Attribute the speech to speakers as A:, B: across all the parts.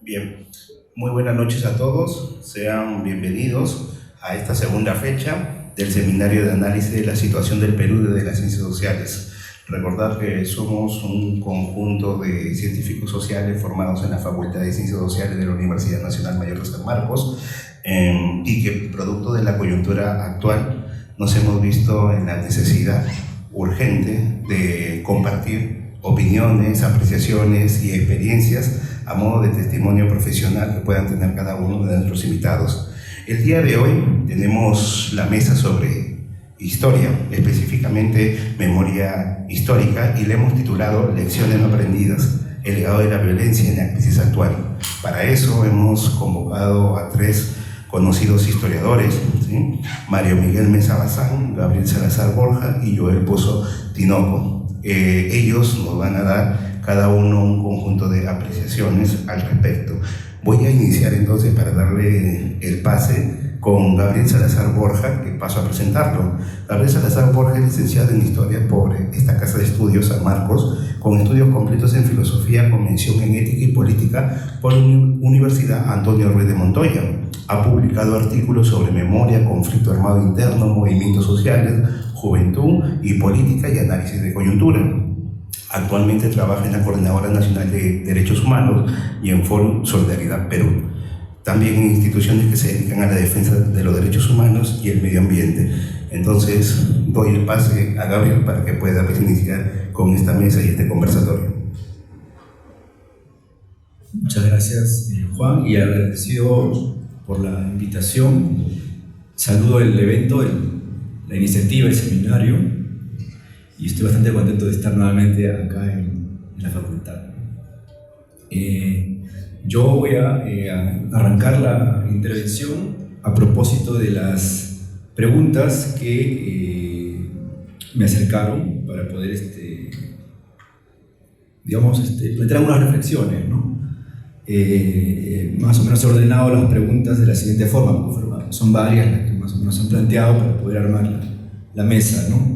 A: Bien, muy buenas noches a todos, sean bienvenidos a esta segunda fecha del Seminario de Análisis de la Situación del Perú desde las Ciencias Sociales. Recordar que somos un conjunto de científicos sociales formados en la Facultad de Ciencias Sociales de la Universidad Nacional Mayor de San Marcos y que producto de la coyuntura actual nos hemos visto en la necesidad urgente de compartir opiniones, apreciaciones y experiencias a modo de testimonio profesional que puedan tener cada uno de nuestros invitados. El día de hoy tenemos la mesa sobre historia, específicamente memoria histórica, y le hemos titulado Lecciones no aprendidas, el legado de la violencia en la crisis actual. Para eso hemos convocado a tres conocidos historiadores, ¿sí? Mario Miguel Mesa Bazán, Gabriel Salazar Borja y Joel Pozo Tinoco. Ellos nos van a dar cada uno un conjunto de apreciaciones al respecto. Voy a iniciar entonces para darle el pase con Gabriel Salazar Borja, que paso a presentarlo. Gabriel Salazar Borja es licenciado en Historia por esta Casa de Estudios San Marcos, con estudios completos en Filosofía con mención en Ética y Política por la Universidad Antonio Ruiz de Montoya. Ha publicado artículos sobre memoria, conflicto armado interno, movimientos sociales, juventud y política y análisis de coyuntura. Actualmente trabaja en la Coordinadora Nacional de Derechos Humanos y en Fórum Solidaridad Perú. También en instituciones que se dedican a la defensa de los derechos humanos y el medio ambiente. Entonces, doy el pase a Gabriel para que pueda iniciar con esta mesa y este conversatorio.
B: Muchas gracias, Juan, y agradecido por la invitación. Saludo el evento, la iniciativa, el seminario, y estoy bastante contento de estar nuevamente acá en la facultad. Yo voy a arrancar la intervención a propósito de las preguntas que me acercaron para poder plantear algunas reflexiones, ¿no? Más o menos he ordenado las preguntas de la siguiente forma, son varias las que más o menos han planteado para poder armar la mesa, ¿no?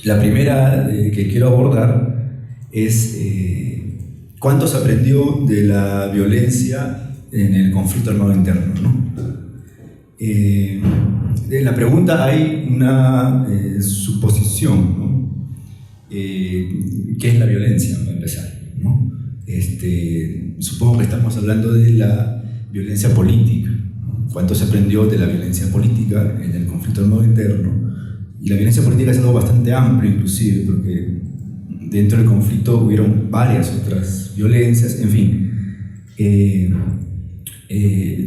B: La primera que quiero abordar es ¿cuánto se aprendió de la violencia en el conflicto armado interno, ¿no? En la pregunta hay una suposición, ¿no? ¿Qué es la violencia, para empezar, ¿no? Supongo que estamos hablando de la violencia política, ¿no? ¿Cuánto se aprendió de la violencia política en el conflicto armado interno? Y la violencia política es algo bastante amplio, inclusive, porque dentro del conflicto hubieron varias otras violencias, en fin.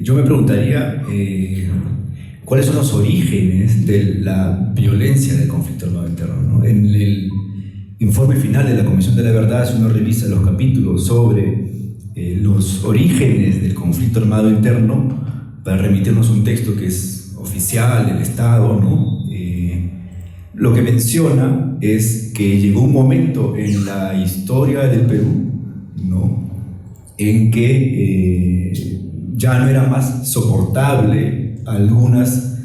B: Yo me preguntaría cuáles son los orígenes de la violencia del conflicto armado interno, ¿no? En el informe final de la Comisión de la Verdad, si uno revisa los capítulos sobre los orígenes del conflicto armado interno, para remitirnos a un texto que es oficial del Estado, ¿no? Lo que menciona es que llegó un momento en la historia del Perú, ¿no?, en que ya no era más soportable algunas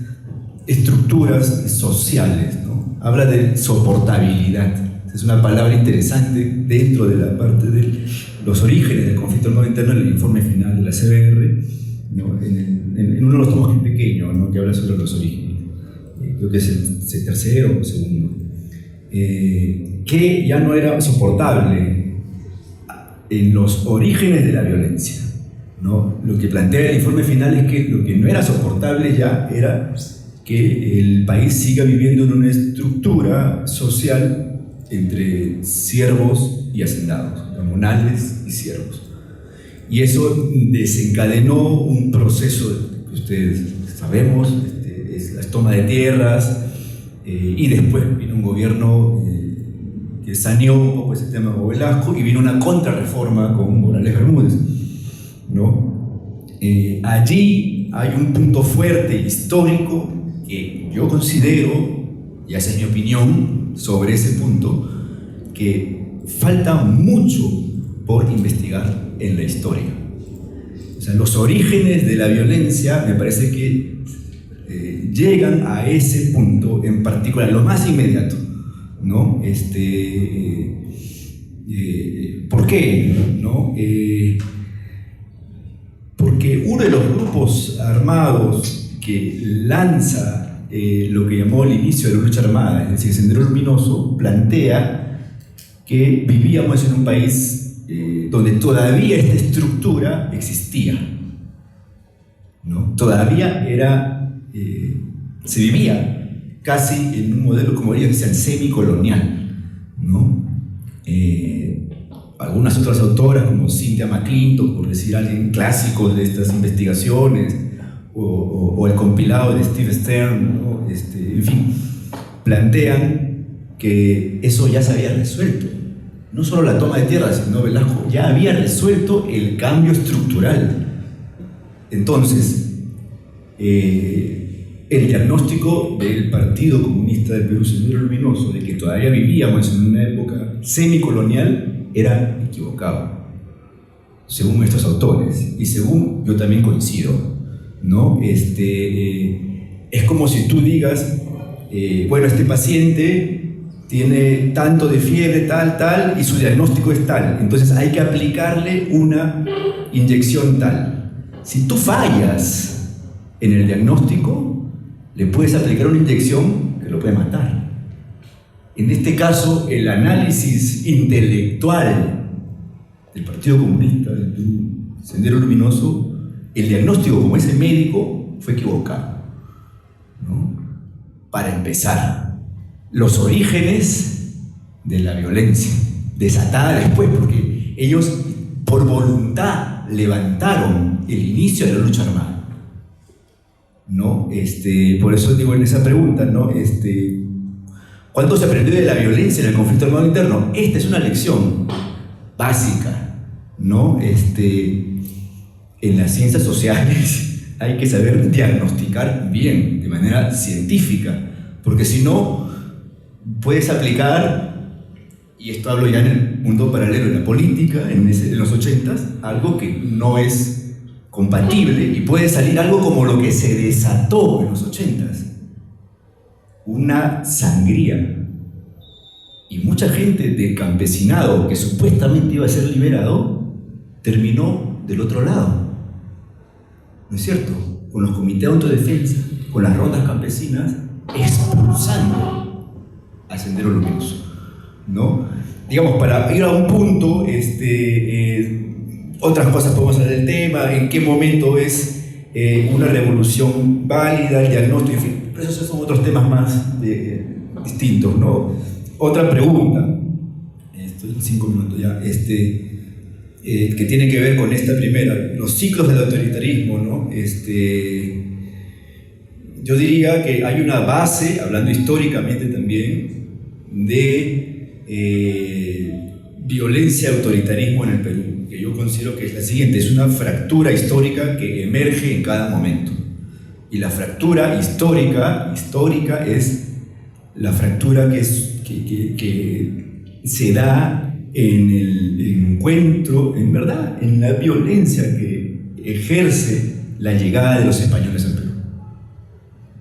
B: estructuras sociales, ¿no? Habla de soportabilidad. Es una palabra interesante dentro de la parte de los orígenes del conflicto armado interno en el informe final de la CBR, ¿no?, en uno de los tomos que es pequeño, ¿no?, que habla sobre los orígenes. Creo que es el tercero o segundo, que ya no era soportable en los orígenes de la violencia, ¿no? Lo que plantea el informe final es que lo que no era soportable ya era que el país siga viviendo en una estructura social entre siervos y hacendados, comunales y siervos. Y eso desencadenó un proceso que ustedes sabemos, es la toma de tierras, y después vino un gobierno que saneó un poco ese tema con Velasco, y vino una contrarreforma con Morales Bermúdez, ¿no? Allí hay un punto fuerte histórico que yo considero, y esa es mi opinión sobre ese punto, que falta mucho por investigar en la historia. O sea, los orígenes de la violencia me parece que llegan a ese punto en particular, lo más inmediato, ¿no? ¿Por qué? ¿No? Porque uno de los grupos armados que lanza lo que llamó el inicio de la lucha armada, es decir, Sendero Luminoso, plantea que vivíamos en un país donde todavía esta estructura existía, ¿no? Todavía se vivía casi en un modelo, como ellos decían, semicolonial, ¿no? Algunas otras autoras, como Cynthia McClintock, por decir alguien clásico de estas investigaciones, o el compilado de Steve Stern, ¿no? En fin, plantean que eso ya se había resuelto. No solo la toma de tierras, sino Velasco ya había resuelto el cambio estructural. Entonces, el diagnóstico del Partido Comunista del Perú, Sendero Luminoso, de que todavía vivíamos en una época semicolonial, era equivocado, según estos autores, y según yo también coincido, ¿no? Es como si tú digas, bueno, este paciente tiene tanto de fiebre, tal, y su diagnóstico es tal, entonces hay que aplicarle una inyección tal. Si tú fallas en el diagnóstico, le puedes aplicar una inyección que lo puede matar. En este caso, el análisis intelectual del Partido Comunista, del Sendero Luminoso, el diagnóstico como ese médico fue equivocado, ¿no? Para empezar, los orígenes de la violencia, desatada después, porque ellos por voluntad levantaron el inicio de la lucha armada, ¿no? Por eso digo en esa pregunta, ¿no? ¿Cuánto se aprendió de la violencia en el conflicto armado interno? Esta es una lección básica, ¿no? En las ciencias sociales hay que saber diagnosticar bien, de manera científica, porque si no, puedes aplicar, y esto hablo ya en el mundo paralelo de la política, en los 80s, algo que no es compatible, y puede salir algo como lo que se desató en los 80s. Una sangría, y mucha gente del campesinado que supuestamente iba a ser liberado terminó del otro lado, ¿no es cierto? Con los comités de autodefensa, con las rondas campesinas expulsando al Sendero Luminoso, ¿no? Digamos, para ir a un punto, otras cosas podemos hablar del tema, en qué momento es una revolución válida, el diagnóstico, en fin. Pero esos son otros temas más distintos, ¿no? Otra pregunta, estoy en 5 minutos ya, que tiene que ver con esta primera, los ciclos del autoritarismo, ¿no? Yo diría que hay una base, hablando históricamente también, de violencia y autoritarismo en el Perú, que yo considero que es la siguiente: es una fractura histórica que emerge en cada momento. Y la fractura histórica es la fractura que se da en el encuentro, en verdad, en la violencia que ejerce la llegada de los españoles al Perú.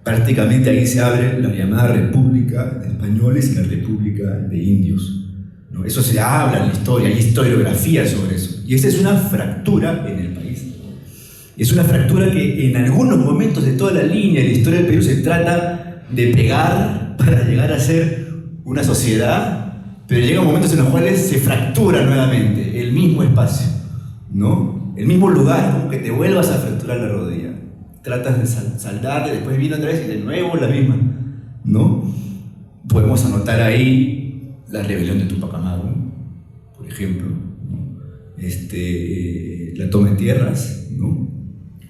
B: Prácticamente ahí se abre la llamada República de Españoles y la República de Indios, ¿no? Eso se habla en la historia, hay historiografía sobre eso. Y esa es una fractura en el país. Es una fractura que en algunos momentos de toda la línea de la historia del Perú se trata de pegar para llegar a ser una sociedad, pero llegan momentos en los cuales se fractura nuevamente el mismo espacio, ¿no? El mismo lugar, como que te vuelvas a fracturar la rodilla. Tratas de saldarte, después viene otra vez y de nuevo la misma, ¿no? Podemos anotar ahí la rebelión de Tupac Amaru, por ejemplo, ¿no? La toma de tierras, ¿no?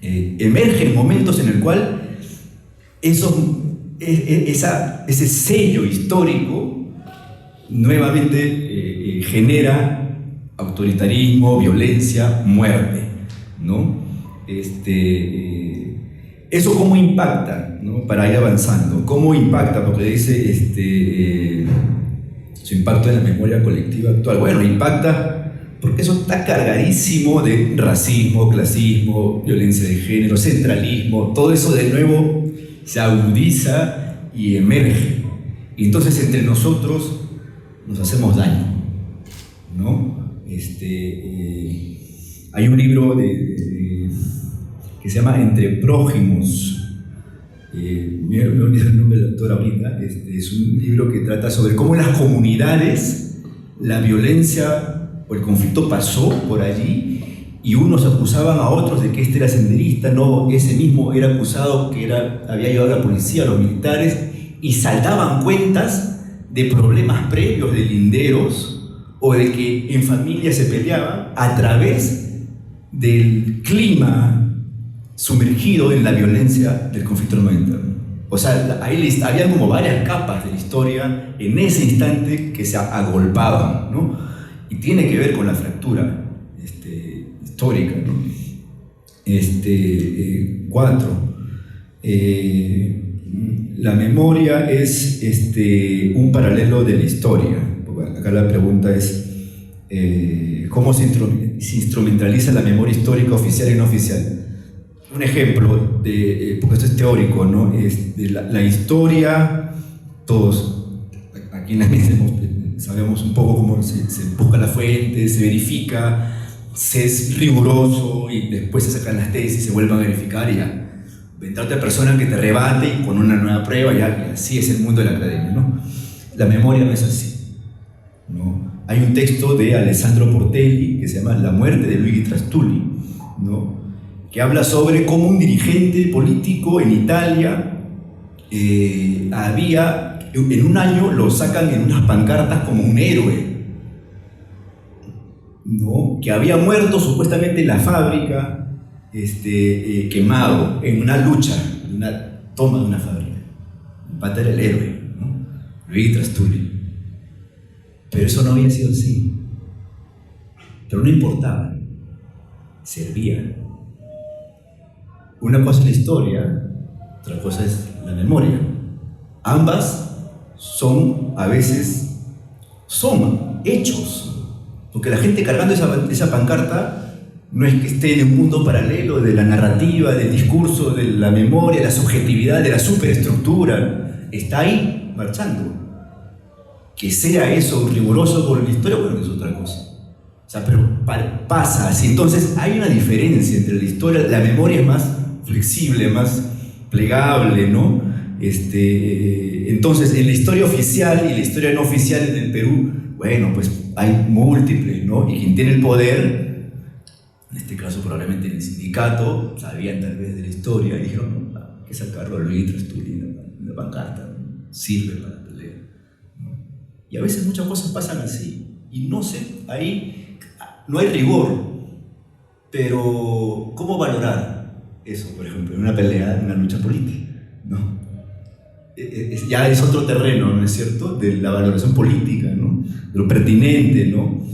B: Emergen momentos en el cual ese sello histórico nuevamente genera autoritarismo, violencia, muerte, ¿no? ¿Eso cómo impacta, ¿no? Para ir avanzando? ¿Cómo impacta? Porque dice su impacto en la memoria colectiva actual. Bueno, impacta porque eso está cargadísimo de racismo, clasismo, violencia de género, centralismo. Todo eso de nuevo se agudiza y emerge. Y entonces entre nosotros nos hacemos daño, ¿no? Hay un libro que se llama Entre prójimos. Me olvidé el nombre del autor ahorita. Es un libro que trata sobre cómo en las comunidades la violencia o el conflicto pasó por allí y unos acusaban a otros de que este era senderista, no, ese mismo era acusado que había llevado a la policía, a los militares, y saldaban cuentas de problemas previos de linderos o de que en familia se peleaban a través del clima sumergido en la violencia del conflicto armado interno. O sea, ahí había como varias capas de la historia en ese instante que se agolpaban, ¿no? Y tiene que ver con la fractura histórica, ¿no? 4. La memoria es un paralelo de la historia. Acá la pregunta es ¿cómo se instrumentaliza la memoria histórica oficial y no oficial? Un ejemplo, porque esto es teórico, ¿no? La historia, todos aquí en la mesa sabemos un poco cómo se busca la fuente, se verifica, se es riguroso y después se sacan las tesis y se vuelven a verificar y ya. Vendrá otra persona que te rebate y con una nueva prueba, ya, y así es el mundo de la academia, ¿no? La memoria no es así, ¿no? Hay un texto de Alessandro Portelli que se llama La muerte de Luigi Trastulli, ¿no? Que habla sobre cómo un dirigente político en Italia en un año lo sacan en unas pancartas como un héroe, ¿no? Que había muerto supuestamente en la fábrica, quemado en una lucha, en una toma de una fábrica. El pata era el héroe, ¿no? Luigi Trastulli. Pero eso no había sido así. Pero no importaba, servía. Una cosa es la historia, otra cosa es la memoria. Ambas a veces son hechos. Porque la gente cargando esa pancarta no es que esté en un mundo paralelo de la narrativa, del discurso, de la memoria, de la subjetividad, de la superestructura. Está ahí marchando. Que sea eso riguroso con la historia, bueno, es otra cosa. O sea, pero pasa así. Entonces hay una diferencia entre la historia, la memoria es más flexible, más plegable, ¿no? Entonces, en la historia oficial y la historia no oficial en el Perú, bueno, pues hay múltiples, ¿no? Y quien tiene el poder, en este caso probablemente en el sindicato, sabían tal vez de la historia y dijeron, no, hay que sacarlo a Luigi Trastulli en la pancarta, ¿no? Sirve para la pelea, ¿no? Y a veces muchas cosas pasan así, y no sé, ahí no hay rigor, pero ¿cómo valorar eso, por ejemplo, en una pelea, en una lucha política, ¿no? Ya es otro terreno, ¿no es cierto?, de la valoración política, ¿no?, de lo pertinente, ¿no?,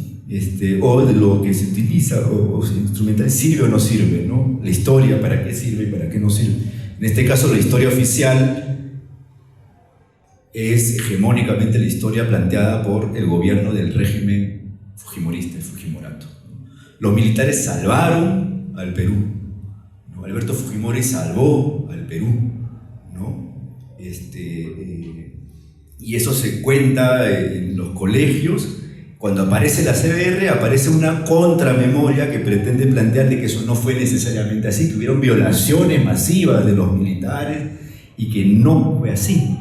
B: o de lo que se utiliza o se instrumentaliza, sirve o no sirve, ¿no?, la historia, para qué sirve y para qué no sirve. En este caso, la historia oficial es hegemónicamente la historia planteada por el gobierno del régimen fujimorista, el Fujimorato. Los militares salvaron al Perú, ¿no? Alberto Fujimori salvó al Perú, ¿no? Y eso se cuenta en los colegios. Cuando aparece la CBR, aparece una contramemoria que pretende plantear de que eso no fue necesariamente así, que hubieron violaciones masivas de los militares y que no fue así.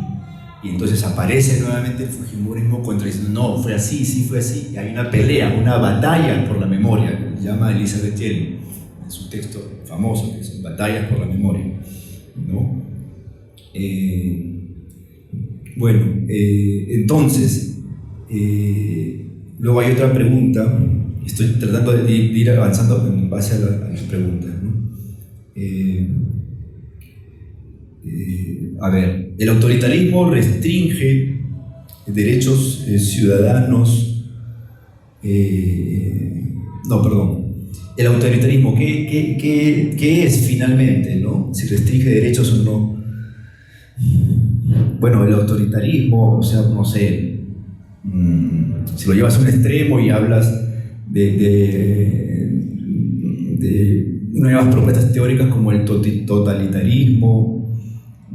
B: Y entonces aparece nuevamente el fujimorismo diciendo, no, fue así, sí fue así. Y hay una pelea, una batalla por la memoria, que se llama Elizabeth Yellen, en su texto famoso, que son Batallas por la Memoria, ¿no? Entonces, luego hay otra pregunta, estoy tratando de ir avanzando en base a las preguntas, ¿no? El autoritarismo restringe derechos ciudadanos. El autoritarismo, ¿qué es finalmente, ¿no? Si restringe derechos o no. Bueno, el autoritarismo, o sea, no sé, si lo llevas a un extremo y hablas de nuevas propuestas teóricas como el totalitarismo,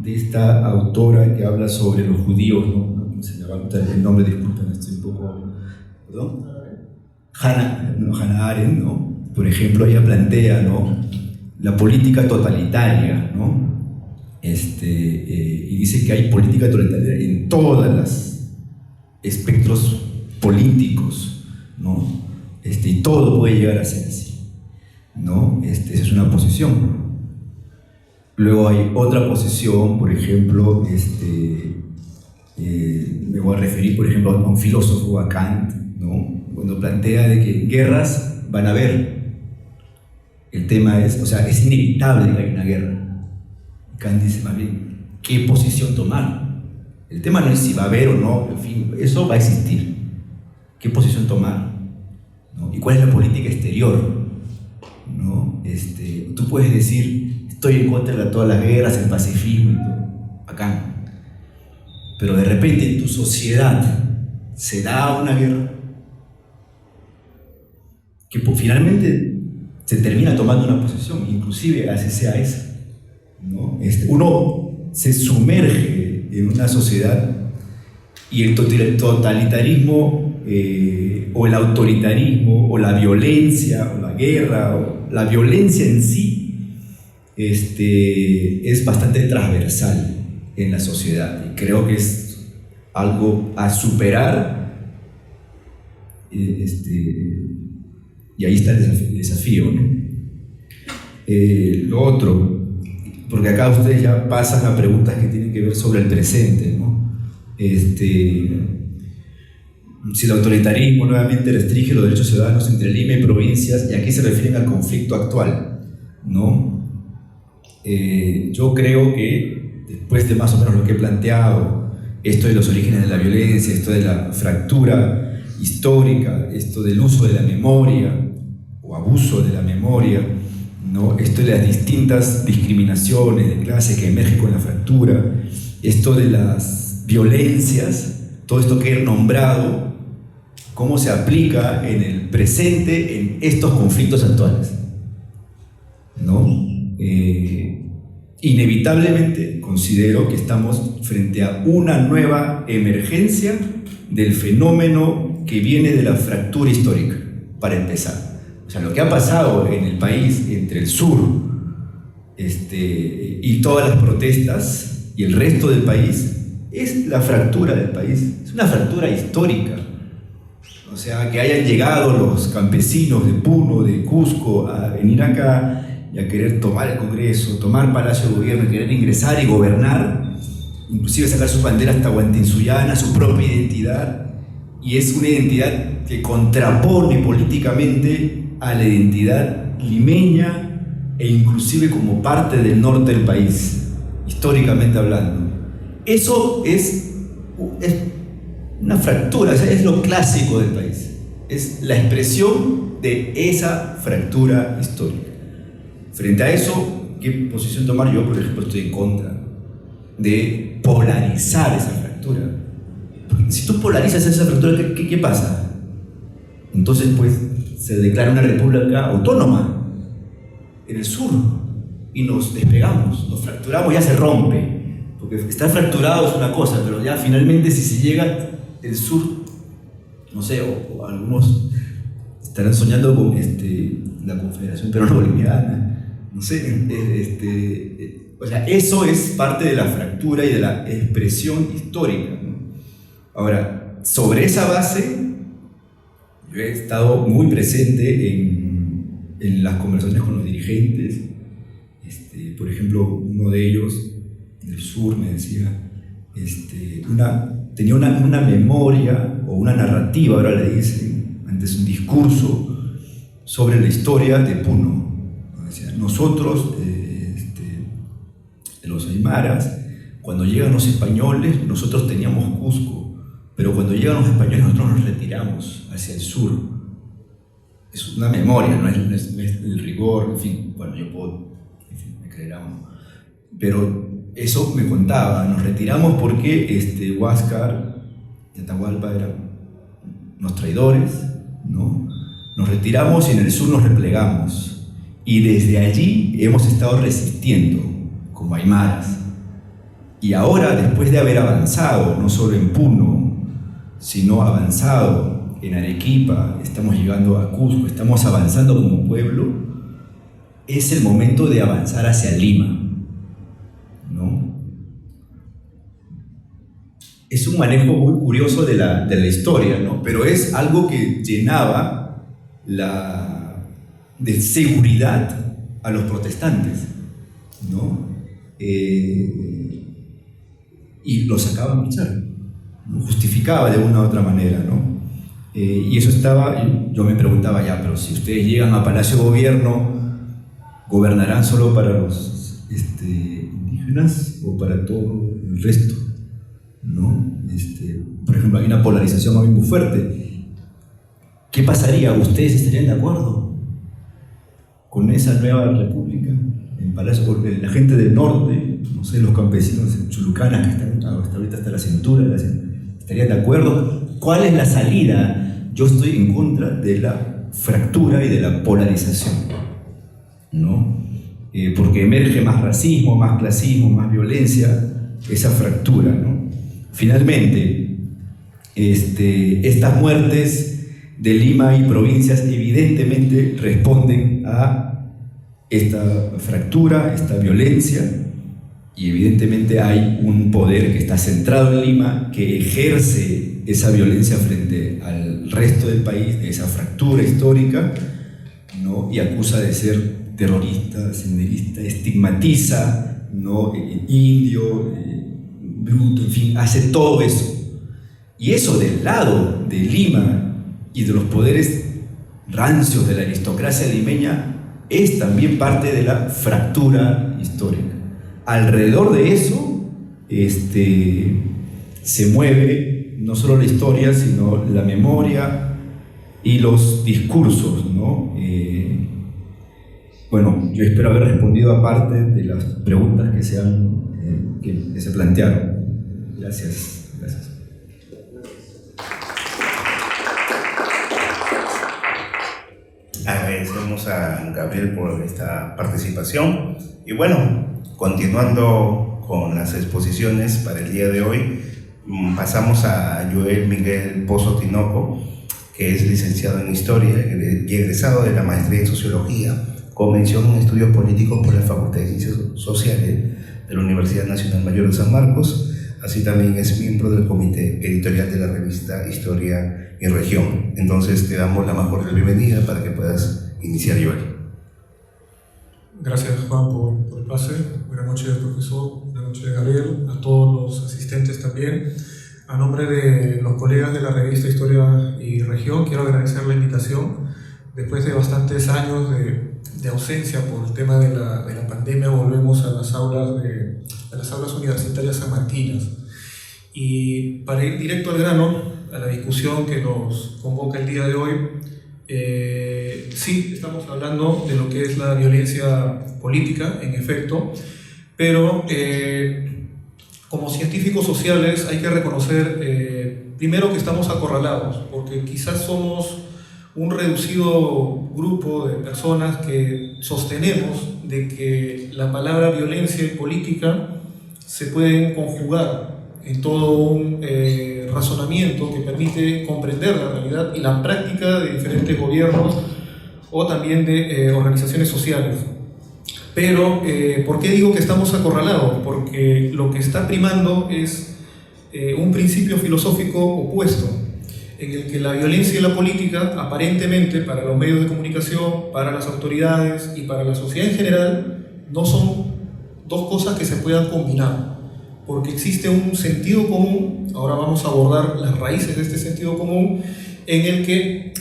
B: de esta autora que habla sobre los judíos, ¿no? Se me va a el nombre, disculpen, estoy un poco... ¿Perdón? Hannah Arendt, ¿no? Por ejemplo, ella plantea, ¿no?, la política totalitaria, ¿no? Y dice que hay política totalitaria en todos los espectros políticos, ¿no? Y todo puede llegar a ser así, ¿no? Esa es una posición. Luego hay otra posición, por ejemplo, me voy a referir, por ejemplo, a un filósofo, a Kant, ¿no?, cuando plantea de que guerras van a haber. El tema es, o sea, es inevitable que haya una guerra. Kant dice más bien, ¿qué posición tomar? El tema no es si va a haber o no, en fin, eso va a existir. ¿Qué posición tomar? ¿No? ¿Y cuál es la política exterior? ¿No? Tú puedes decir, estoy en contra de todas las guerras, el pacifismo y todo, bacán. Pero de repente en tu sociedad se da una guerra que finalmente se termina tomando una posición, inclusive así sea esa, ¿no? Uno se sumerge en una sociedad y el totalitarismo o el autoritarismo o la violencia o la guerra o la violencia en sí es bastante transversal en la sociedad, y creo que es algo a superar, y ahí está el desafío, ¿no? Lo otro, porque acá ustedes ya pasan a preguntas que tienen que ver sobre el presente, ¿no? Si el autoritarismo nuevamente restringe los derechos ciudadanos entre Lima y provincias, y aquí se refieren al conflicto actual, ¿no? Yo creo que después de más o menos lo que he planteado, esto de los orígenes de la violencia, esto de la fractura histórica, esto del uso de la memoria o abuso de la memoria, ¿no?, esto de las distintas discriminaciones de clase que emergen con la fractura, esto de las violencias, todo esto que he nombrado, cómo se aplica en el presente en estos conflictos actuales, ¿no? Inevitablemente considero que estamos frente a una nueva emergencia del fenómeno que viene de la fractura histórica, para empezar. O sea, lo que ha pasado en el país entre el sur y todas las protestas y el resto del país es la fractura del país, es una fractura histórica. O sea, que hayan llegado los campesinos de Puno, de Cusco, a venir acá y a querer tomar el Congreso, tomar Palacio de Gobierno, querer ingresar y gobernar, inclusive sacar sus banderas tahuantinsuyanas, su propia identidad, y es una identidad que contrapone políticamente a la identidad limeña e inclusive como parte del norte del país, históricamente hablando. Eso es una fractura, o sea, es lo clásico del país, es la expresión de esa fractura histórica. Frente a eso, ¿qué posición tomar? Yo, por ejemplo, estoy en contra de polarizar esa fractura. Porque si tú polarizas esa fractura, ¿qué pasa? Entonces, pues, se declara una república autónoma en el sur y nos despegamos, nos fracturamos, ya se rompe. Porque estar fracturado es una cosa, pero ya finalmente si se llega el sur, no sé, o algunos estarán soñando con la Confederación Peruano-Boliviana, no sé, o sea, eso es parte de la fractura y de la expresión histórica, ¿no? Ahora, sobre esa base, yo he estado muy presente en las conversaciones con los dirigentes. Por ejemplo, uno de ellos del sur me decía, tenía una memoria o una narrativa, ahora le dicen, antes un discurso sobre la historia de Puno. Decía, nosotros, los aymaras, cuando llegan los españoles, nosotros teníamos Cusco, pero cuando llegan los españoles nosotros nos retiramos hacia el sur. Es una memoria, no es el rigor, en fin, bueno, yo puedo, en fin, me creerá uno. Pero eso me contaba, nos retiramos porque Huáscar y Atahualpa eran unos traidores, ¿no? Nos retiramos y en el sur nos replegamos. Y desde allí hemos estado resistiendo, como aymaras. Y ahora, después de haber avanzado, no solo en Puno, sino avanzado en Arequipa, estamos llegando a Cusco, estamos avanzando como pueblo, es el momento de avanzar hacia Lima, ¿no? Es un manejo muy curioso de la historia, ¿no? Pero es algo que llenaba de seguridad a los protestantes, ¿no? Y los sacaban a marchar, ¿no? Justificaba de una u otra manera, ¿no? Y eso estaba, yo me preguntaba ya, pero si ustedes llegan a Palacio de Gobierno, ¿gobernarán solo para los indígenas o para todo el resto? ¿No? Por ejemplo, hay una polarización muy fuerte. ¿Qué pasaría? ¿Ustedes estarían de acuerdo con esa nueva república? En Palacio, la gente del norte, no sé, los campesinos chulucanas que están hasta ahorita hasta la cintura, ¿estarían de acuerdo? ¿Cuál es la salida? Yo estoy en contra de la fractura y de la polarización, ¿no? Porque emerge más racismo, más clasismo, más violencia, esa fractura, ¿no? Finalmente, estas muertes de Lima y provincias evidentemente responden a esta fractura, esta violencia, y evidentemente hay un poder que está centrado en Lima que ejerce esa violencia frente al resto del país, de esa fractura histórica, ¿no? Y acusa de ser terrorista, senderista, estigmatiza, ¿no? Indio, bruto, en fin, hace todo eso. Y eso del lado de Lima y de los poderes rancios de la aristocracia limeña es también parte de la fractura histórica. Alrededor de eso se mueve no solo la historia, sino la memoria y los discursos, ¿no? Bueno, yo espero haber respondido a parte de las preguntas que se plantearon. Gracias.
A: Agradecemos a Gabriel por esta participación. Y bueno, continuando con las exposiciones para el día de hoy, pasamos a Joel Miguel Pozo Tinoco, que es licenciado en Historia y egresado de la Maestría en Sociología, con mención en Estudios Políticos por la Facultad de Ciencias Sociales de la Universidad Nacional Mayor de San Marcos. Así también es miembro del comité editorial de la revista Historia y Región. Entonces te damos la más cordial bienvenida para que puedas iniciar, Joel.
C: Gracias, Juan, por el pase. Buenas noches, profesor. Buenas noches, Gabriel. A todos los asistentes también. A nombre de los colegas de la revista Historia y Región, quiero agradecer la invitación. Después de bastantes años de ausencia por el tema de la pandemia, volvemos a las aulas universitarias sanmarquinas. Y para ir directo al grano, a la discusión que nos convoca el día de hoy, sí, estamos hablando de lo que es la violencia política, en efecto, pero como científicos sociales hay que reconocer primero que estamos acorralados, porque quizás somos un reducido grupo de personas que sostenemos de que la palabra violencia y política se pueden conjugar en todo un razonamiento que permite comprender la realidad y la práctica de diferentes gobiernos o también de organizaciones sociales. Pero, ¿por qué digo que estamos acorralados? Porque lo que está primando es un principio filosófico opuesto, en el que la violencia y la política, aparentemente para los medios de comunicación, para las autoridades y para la sociedad en general, no son dos cosas que se puedan combinar, porque existe un sentido común. Ahora vamos a abordar las raíces de este sentido común, en el que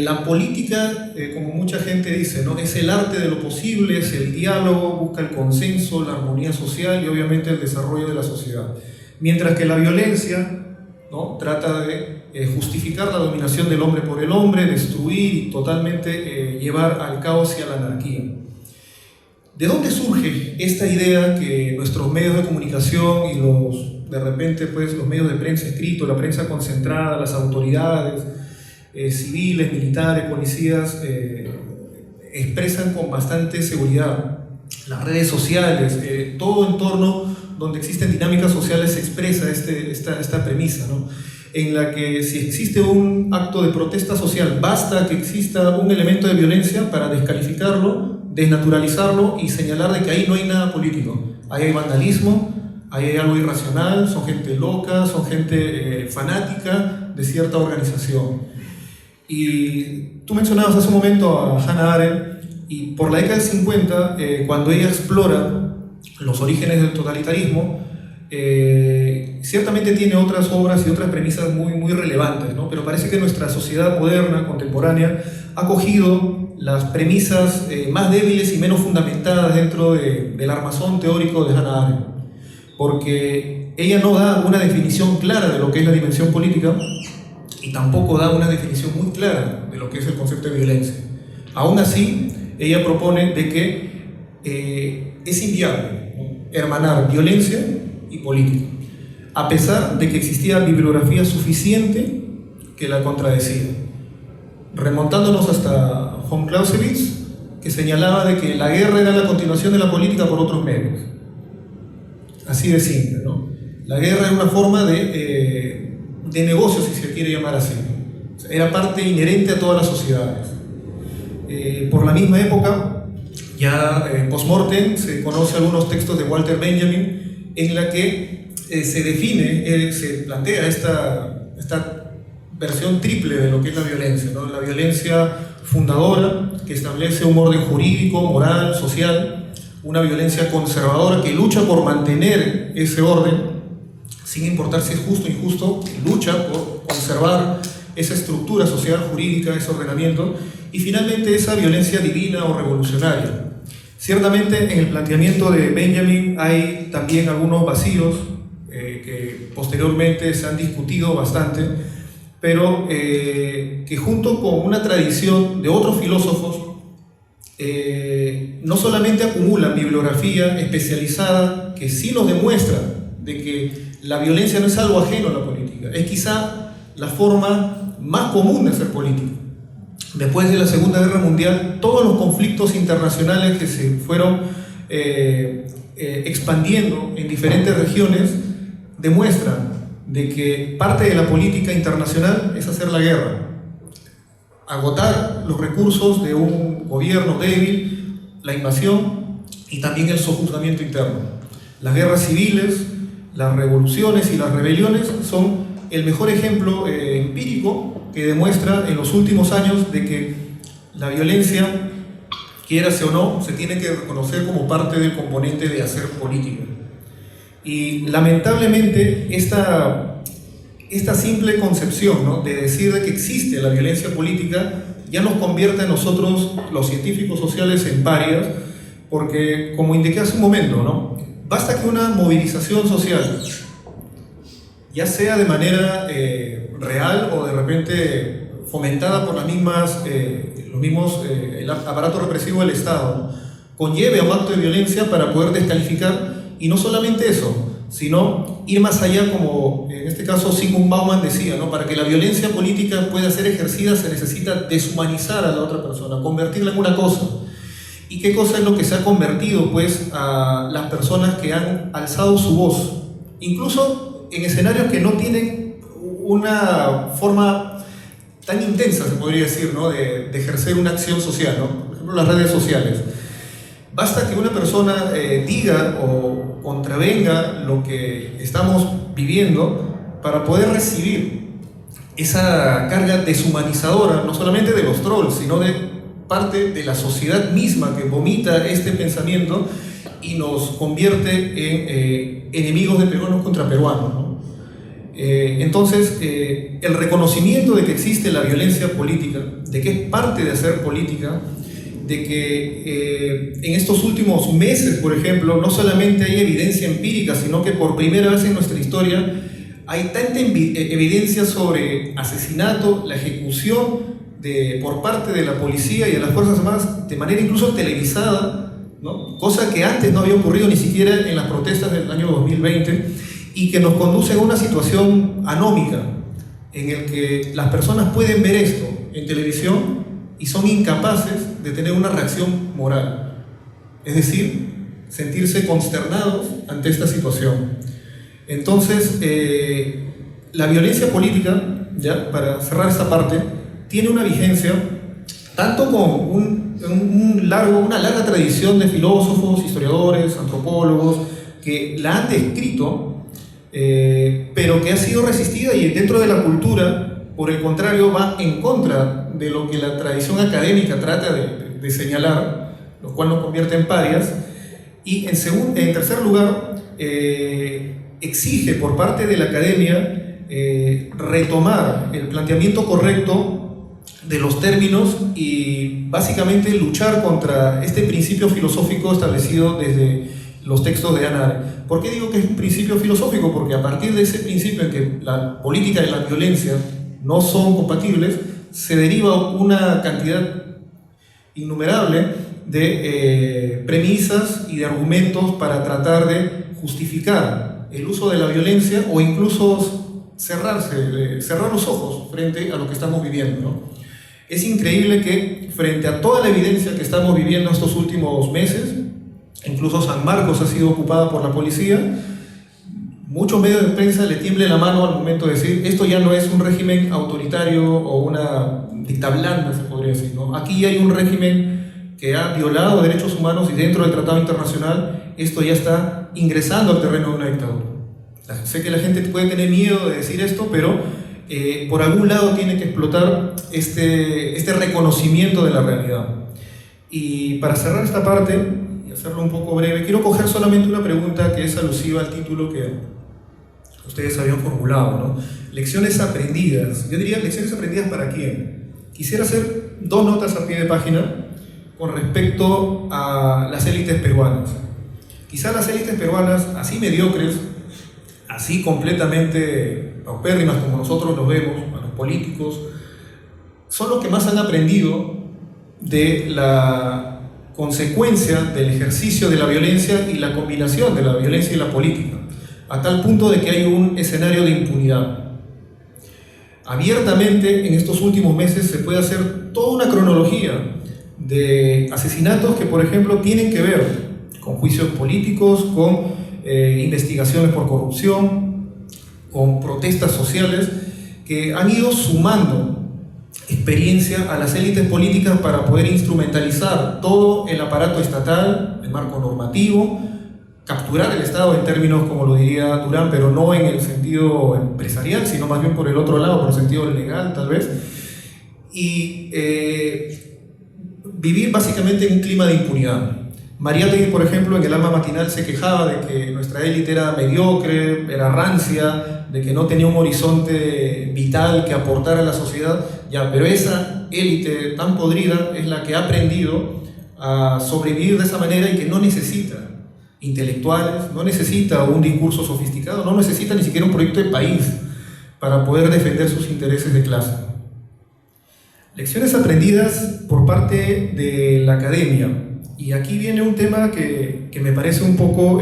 C: la política, como mucha gente dice, ¿no?, es el arte de lo posible, es el diálogo, busca el consenso, la armonía social y obviamente el desarrollo de la sociedad, mientras que la violencia, ¿no?, trata de justificar la dominación del hombre por el hombre, destruir y totalmente llevar al caos y a la anarquía. ¿De dónde surge esta idea que nuestros medios de comunicación y de repente pues, los medios de prensa escritos, la prensa concentrada, las autoridades civiles, militares, policías expresan con bastante seguridad? Las redes sociales, todo entorno donde existen dinámicas sociales se expresa esta premisa, ¿no? en la que si existe un acto de protesta social, basta que exista un elemento de violencia para descalificarlo, desnaturalizarlo y señalar de que ahí no hay nada político. Ahí hay vandalismo, ahí hay algo irracional, son gente loca, son gente fanática de cierta organización. Y tú mencionabas hace un momento a Hannah Arendt, y por la década del 50, cuando ella explora los orígenes del totalitarismo, ciertamente tiene otras obras y otras premisas muy relevantes, ¿no? Pero parece que nuestra sociedad moderna, contemporánea, ha cogido las premisas más débiles y menos fundamentadas dentro del armazón teórico de Hannah Arendt, porque ella no da una definición clara de lo que es la dimensión política y tampoco da una definición muy clara de lo que es el concepto de violencia. Aún así, ella propone de que es inviable, ¿no?, hermanar violencia y política, a pesar de que existía bibliografía suficiente que la contradecía. Remontándonos hasta von Clausewitz, que señalaba de que la guerra era la continuación de la política por otros medios. Así de simple, ¿no? La guerra era una forma de negocio, si se quiere llamar así. O sea, era parte inherente a todas las sociedades. Por la misma época, ya post-mortem, se conoce algunos textos de Walter Benjamin en la que se define, se plantea esta versión triple de lo que es la violencia, ¿no? La violencia fundadora, que establece un orden jurídico, moral, social; una violencia conservadora, que lucha por mantener ese orden, sin importar si es justo o injusto, lucha por conservar esa estructura social, jurídica, ese ordenamiento; y finalmente esa violencia divina o revolucionaria. Ciertamente en el planteamiento de Benjamin hay también algunos vacíos que posteriormente se han discutido bastante, pero que junto con una tradición de otros filósofos no solamente acumulan bibliografía especializada que sí nos demuestra de que la violencia no es algo ajeno a la política, es quizá la forma más común de hacer política. Después de la Segunda Guerra Mundial, todos los conflictos internacionales que se fueron expandiendo en diferentes regiones demuestran de que parte de la política internacional es hacer la guerra, agotar los recursos de un gobierno débil, la invasión y también el sojuzgamiento interno. Las guerras civiles, las revoluciones y las rebeliones son el mejor ejemplo empírico que demuestra en los últimos años de que la violencia, quiérase o no, se tiene que reconocer como parte del componente de hacer política. Y lamentablemente esta simple concepción, ¿no?, de decir de que existe la violencia política ya nos convierte a nosotros, los científicos sociales, en parias, porque, como indiqué hace un momento, ¿no?, basta que una movilización social, ya sea de manera real o de repente fomentada por el aparato represivo del Estado, ¿no?, conlleve a un acto de violencia para poder descalificar. Y no solamente eso, sino ir más allá, como en este caso Zygmunt Bauman decía, ¿no?, para que la violencia política pueda ser ejercida se necesita deshumanizar a la otra persona, convertirla en una cosa. ¿Y qué cosa es lo que se ha convertido, pues, a las personas que han alzado su voz? Incluso en escenarios que no tienen una forma tan intensa, se podría decir, ¿no?, de ejercer una acción social, ¿no? Por ejemplo, las redes sociales. Basta que una persona diga o contravenga lo que estamos viviendo para poder recibir esa carga deshumanizadora, no solamente de los trolls, sino de parte de la sociedad misma que vomita este pensamiento y nos convierte en enemigos de peruanos contra peruanos, ¿no? Entonces, el reconocimiento de que existe la violencia política, de que es parte de hacer política, de que en estos últimos meses, por ejemplo, no solamente hay evidencia empírica, sino que por primera vez en nuestra historia hay tanta evidencia sobre asesinato, la ejecución por parte de la policía y de las Fuerzas Armadas de manera incluso televisada, ¿no?, cosa que antes no había ocurrido ni siquiera en las protestas del año 2020, y que nos conduce a una situación anómica en el que las personas pueden ver esto en televisión y son incapaces de tener una reacción moral, es decir, sentirse consternados ante esta situación. Entonces, la violencia política, ya para cerrar esta parte, tiene una vigencia tanto con una larga tradición de filósofos, historiadores, antropólogos, que la han descrito, pero que ha sido resistida y dentro de la cultura, por el contrario, va en contra de lo que la tradición académica trata de señalar, lo cual nos convierte en parias. Y en tercer lugar, exige por parte de la academia retomar el planteamiento correcto de los términos y básicamente luchar contra este principio filosófico establecido desde los textos de Hannah Arendt. ¿Por qué digo que es un principio filosófico? Porque a partir de ese principio en que la política y la violencia no son compatibles, se deriva una cantidad innumerable de premisas y de argumentos para tratar de justificar el uso de la violencia o incluso cerrar los ojos frente a lo que estamos viviendo, ¿no? Es increíble que frente a toda la evidencia que estamos viviendo estos últimos meses, incluso San Marcos ha sido ocupada por la policía, muchos medios de prensa le tiemblen la mano al momento de decir esto ya no es un régimen autoritario o una dicta blanda, se podría decir, ¿no? Aquí hay un régimen que ha violado derechos humanos y dentro del tratado internacional esto ya está ingresando al terreno de una dictadura. Sé que la gente puede tener miedo de decir esto, pero por algún lado tiene que explotar este reconocimiento de la realidad. Y para cerrar esta parte y hacerlo un poco breve, quiero coger solamente una pregunta que es alusiva al título que ustedes habían formulado, ¿no? Lecciones aprendidas. Yo diría, ¿lecciones aprendidas para quién? Quisiera hacer 2 notas a pie de página con respecto a las élites peruanas. Quizás las élites peruanas, así mediocres, así completamente paupérrimas como nosotros los vemos, a los políticos, son los que más han aprendido de la consecuencia del ejercicio de la violencia y la combinación de la violencia y la política, a tal punto de que hay un escenario de impunidad. Abiertamente, en estos últimos meses se puede hacer toda una cronología de asesinatos que, por ejemplo, tienen que ver con juicios políticos, con investigaciones por corrupción, con protestas sociales que han ido sumando experiencia a las élites políticas para poder instrumentalizar todo el aparato estatal, el marco normativo, capturar el Estado en términos, como lo diría Durán, pero no en el sentido empresarial, sino más bien por el otro lado, por el sentido legal tal vez, y vivir básicamente en un clima de impunidad. Mariátegui, por ejemplo, en el Alma Matinal se quejaba de que nuestra élite era mediocre, era rancia, de que no tenía un horizonte vital que aportar a la sociedad. Ya, pero esa élite tan podrida es la que ha aprendido a sobrevivir de esa manera y que no necesita intelectuales, no necesita un discurso sofisticado, no necesita ni siquiera un proyecto de país para poder defender sus intereses de clase. Lecciones aprendidas por parte de la academia. Y aquí viene un tema que me parece un poco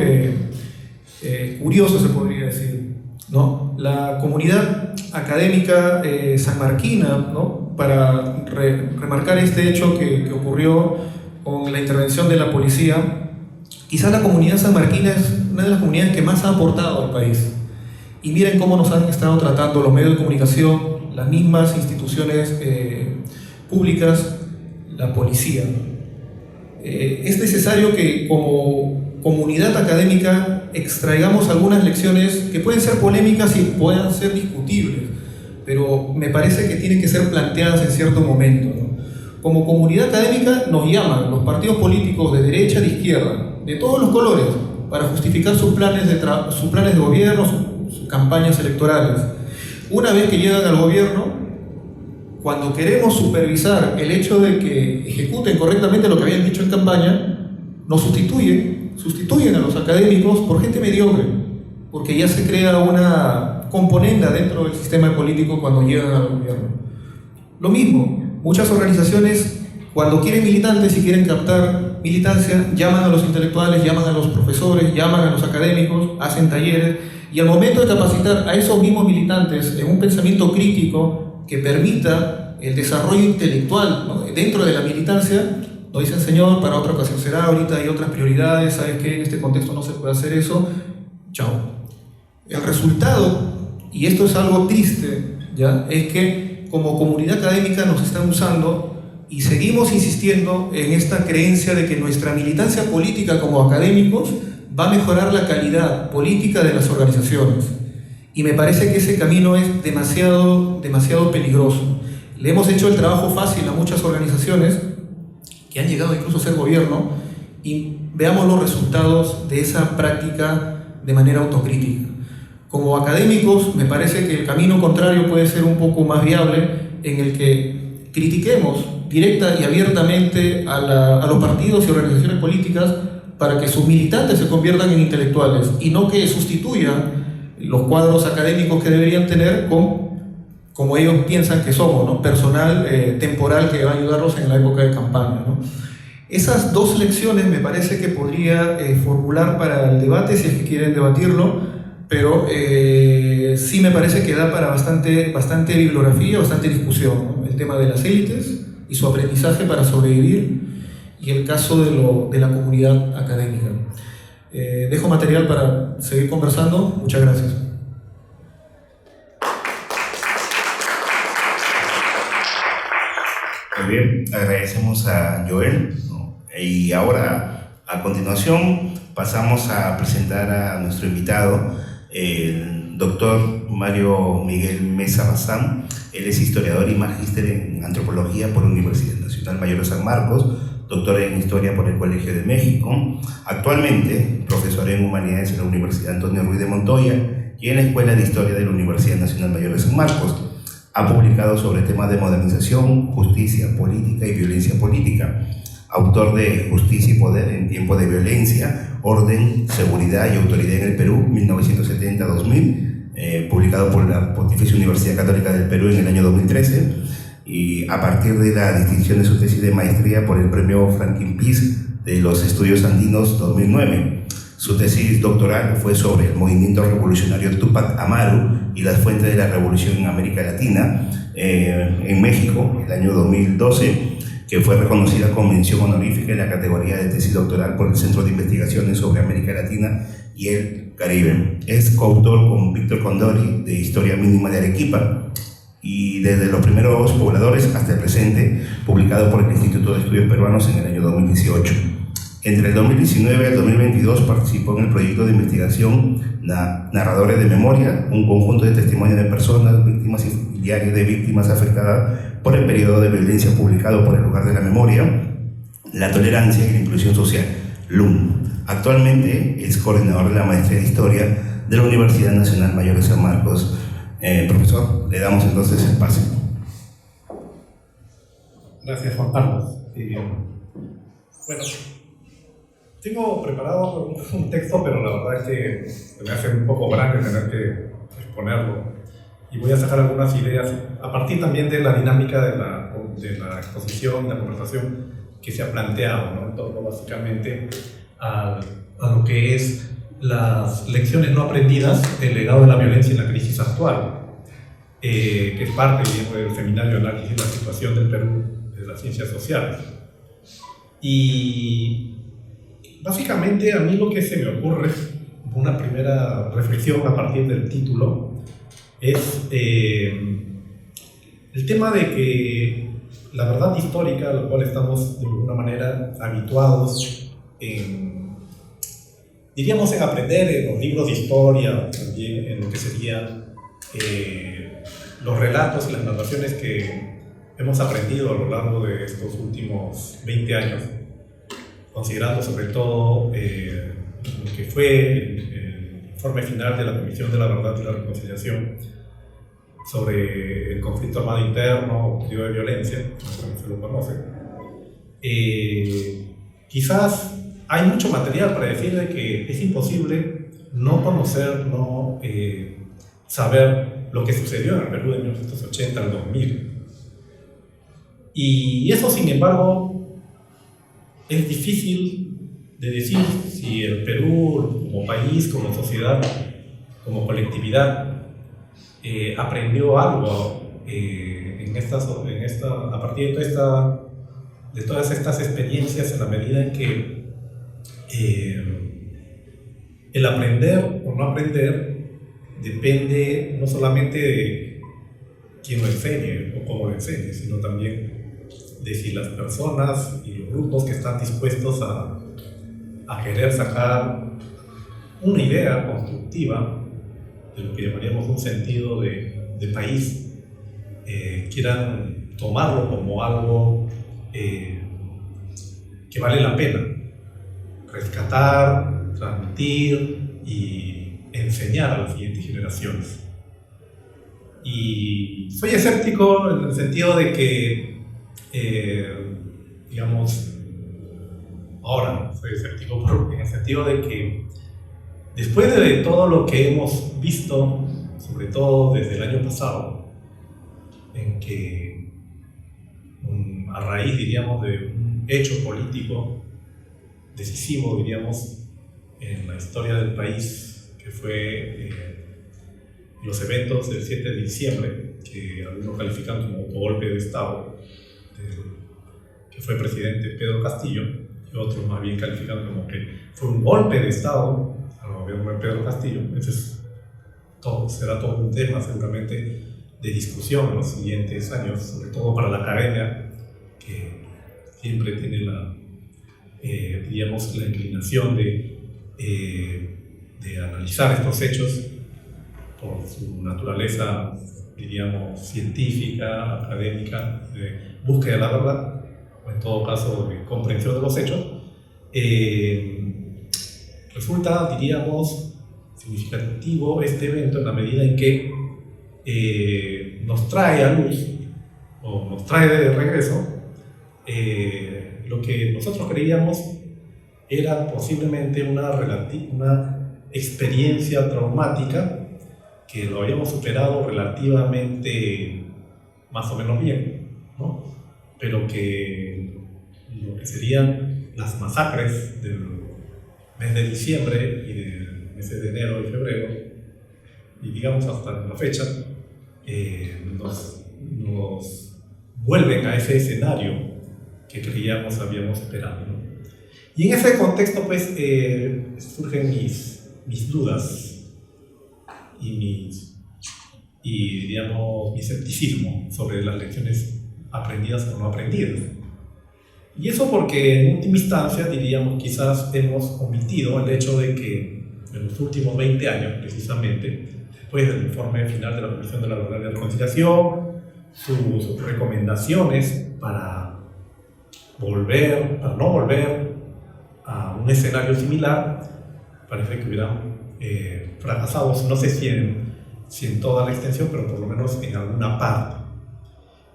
C: curioso, se podría decir, ¿no? La comunidad académica sanmarquina, ¿no? Para remarcar este hecho que ocurrió con la intervención de la policía, quizás la comunidad sanmarquina es una de las comunidades que más ha aportado al país. Y miren cómo nos han estado tratando los medios de comunicación, las mismas instituciones públicas, la policía. Es necesario que como comunidad académica extraigamos algunas lecciones que pueden ser polémicas y puedan ser discutibles, pero me parece que tienen que ser planteadas en cierto momento, ¿no? Como comunidad académica nos llaman los partidos políticos de derecha, de izquierda, de todos los colores, para justificar sus planes de gobierno, sus campañas electorales. Una vez que llegan al gobierno, cuando queremos supervisar el hecho de que ejecuten correctamente lo que habían dicho en campaña, nos sustituyen a los académicos por gente mediocre, porque ya se crea una componenda dentro del sistema político cuando llegan al gobierno. Lo mismo, muchas organizaciones cuando quieren militantes y quieren captar militancia, llaman a los intelectuales, llaman a los profesores, llaman a los académicos, hacen talleres, y al momento de capacitar a esos mismos militantes en un pensamiento crítico que permita el desarrollo intelectual, ¿no? Dentro de la militancia, nos dicen, señor, para otra ocasión será, ahorita hay otras prioridades, ¿sabes qué? En este contexto no se puede hacer eso, chao. El resultado y esto es algo triste, ¿ya? Es que como comunidad académica nos están usando y seguimos insistiendo en esta creencia de que nuestra militancia política como académicos va a mejorar la calidad política de las organizaciones. Y me parece que ese camino es demasiado peligroso. Le hemos hecho el trabajo fácil a muchas organizaciones que han llegado incluso a ser gobierno, y veamos los resultados de esa práctica de manera autocrítica. Como académicos, me parece que el camino contrario puede ser un poco más viable, en el que critiquemos directa y abiertamente a los partidos y organizaciones políticas para que sus militantes se conviertan en intelectuales y no que sustituyan los cuadros académicos que deberían tener como ellos piensan que somos, ¿no? Personal temporal que va a ayudarlos en la época de campaña, ¿no? Esas dos lecciones me parece que podría formular para el debate, si es que quieren debatirlo, pero sí me parece que da para bastante bibliografía, bastante discusión, ¿no? El tema de las élites y su aprendizaje para sobrevivir, y el caso de la comunidad académica. Dejo material para seguir conversando. Muchas gracias.
A: Muy bien, agradecemos a Joel, ¿no? Y ahora, a continuación, pasamos a presentar a nuestro invitado, el doctor Mario Miguel Mesa Bazán. Él es historiador y magíster en antropología por la Universidad Nacional Mayor de San Marcos, doctor en historia por el Colegio de México, actualmente profesor en humanidades en la Universidad Antonio Ruiz de Montoya y en la Escuela de Historia de la Universidad Nacional Mayor de San Marcos. Ha publicado sobre temas de modernización, justicia, política y violencia política. Autor de Justicia y Poder en tiempo de violencia, Orden, Seguridad y Autoridad en el Perú, 1970-2000, publicado por la Pontificia Universidad Católica del Perú en el año 2013, y a partir de la distinción de su tesis de maestría por el premio Franklin Peace de los Estudios Andinos 2009. Su tesis doctoral fue sobre el movimiento revolucionario Túpac Amaru y las fuentes de la revolución en América Latina, en México, el año 2012, que fue reconocida con mención honorífica en la categoría de tesis doctoral por el Centro de Investigaciones sobre América Latina y el Caribe. Es coautor con Víctor Condori de Historia Mínima de Arequipa, y desde los primeros pobladores hasta el presente, publicado por el Instituto de Estudios Peruanos en el año 2018. Entre el 2019 y el 2022 participó en el proyecto de investigación Narradores de Memoria, un conjunto de testimonios de personas, víctimas y familiares de víctimas afectadas por el periodo de violencia, publicado por el Lugar de la Memoria, la Tolerancia y la Inclusión Social, LUM. Actualmente es coordinador de la Maestría de Historia de la Universidad Nacional Mayor de San Marcos. Profesor, le damos entonces el pase.
D: Gracias, Juan Carlos. Bueno, tengo preparado un texto, pero la verdad es que se me hace un poco grande tener que exponerlo. Y voy a sacar algunas ideas a partir también de la dinámica de la exposición, la conversación que se ha planteado, ¿no? En torno básicamente a lo que es las lecciones no aprendidas del legado de la violencia en la crisis actual, que es parte del seminario de análisis de la situación del Perú de las ciencias sociales. Y básicamente a mí lo que se me ocurre, una primera reflexión a partir del título, es el tema de que la verdad histórica, a la cual estamos de alguna manera habituados diríamos en aprender en los libros de historia, también en lo que serían los relatos y las narraciones que hemos aprendido a lo largo de estos últimos 20 años, considerando sobre todo lo que fue el informe final de la Comisión de la Verdad y la Reconciliación sobre el conflicto armado interno o periodo de violencia, como se lo conoce. Quizás hay mucho material para decir de que es imposible no conocer, no saber lo que sucedió en el Perú de 1980 al 2000. Y eso, sin embargo, es difícil de decir si el Perú como país, como sociedad, como colectividad, aprendió algo a partir de todas estas experiencias, en la medida en que el aprender o no aprender depende no solamente de quién lo enseñe o cómo lo enseñe, sino también de si las personas y los grupos que están dispuestos a querer sacar una idea constructiva de lo que llamaríamos un sentido de país, quieran tomarlo como algo que vale la pena rescatar, transmitir y enseñar a las siguientes generaciones. Y soy escéptico en el sentido de que, digamos, ahora soy escéptico en el sentido de que después de todo lo que hemos visto, sobre todo desde el año pasado, en que a raíz, diríamos, de un hecho político decisivo, diríamos, en la historia del país, que fue los eventos del 7 de diciembre, que algunos califican como autogolpe de Estado, que fue presidente Pedro Castillo, y otros más bien califican como que fue un golpe de Estado al gobierno de Pedro Castillo. Entonces, será todo un tema seguramente de discusión en los siguientes años, sobre todo para la academia, que siempre tiene digamos, la inclinación de analizar estos hechos por su naturaleza, diríamos, científica, académica, de búsqueda de la verdad, o en todo caso de comprensión de los hechos. Resulta, diríamos, significativo este evento en la medida en que nos trae a luz, o nos trae de regreso, lo que nosotros creíamos era posiblemente una experiencia traumática que lo habíamos superado relativamente más o menos bien, ¿no? Pero que lo que serían las masacres del mes de diciembre y de meses de enero y febrero, y digamos hasta la fecha, nos vuelven a ese escenario que creíamos habíamos esperado, ¿no? Y en ese contexto, pues, surgen mis dudas y digamos, mi escepticismo sobre las lecciones aprendidas o no aprendidas. Y eso porque, en última instancia, diríamos, quizás hemos omitido el hecho de que en los últimos 20 años, precisamente, después del informe final de la Comisión de la Verdad y la Reconciliación, sus recomendaciones para no volver a un escenario similar, parece que hubieran fracasado, no sé si en toda la extensión, pero por lo menos en alguna parte.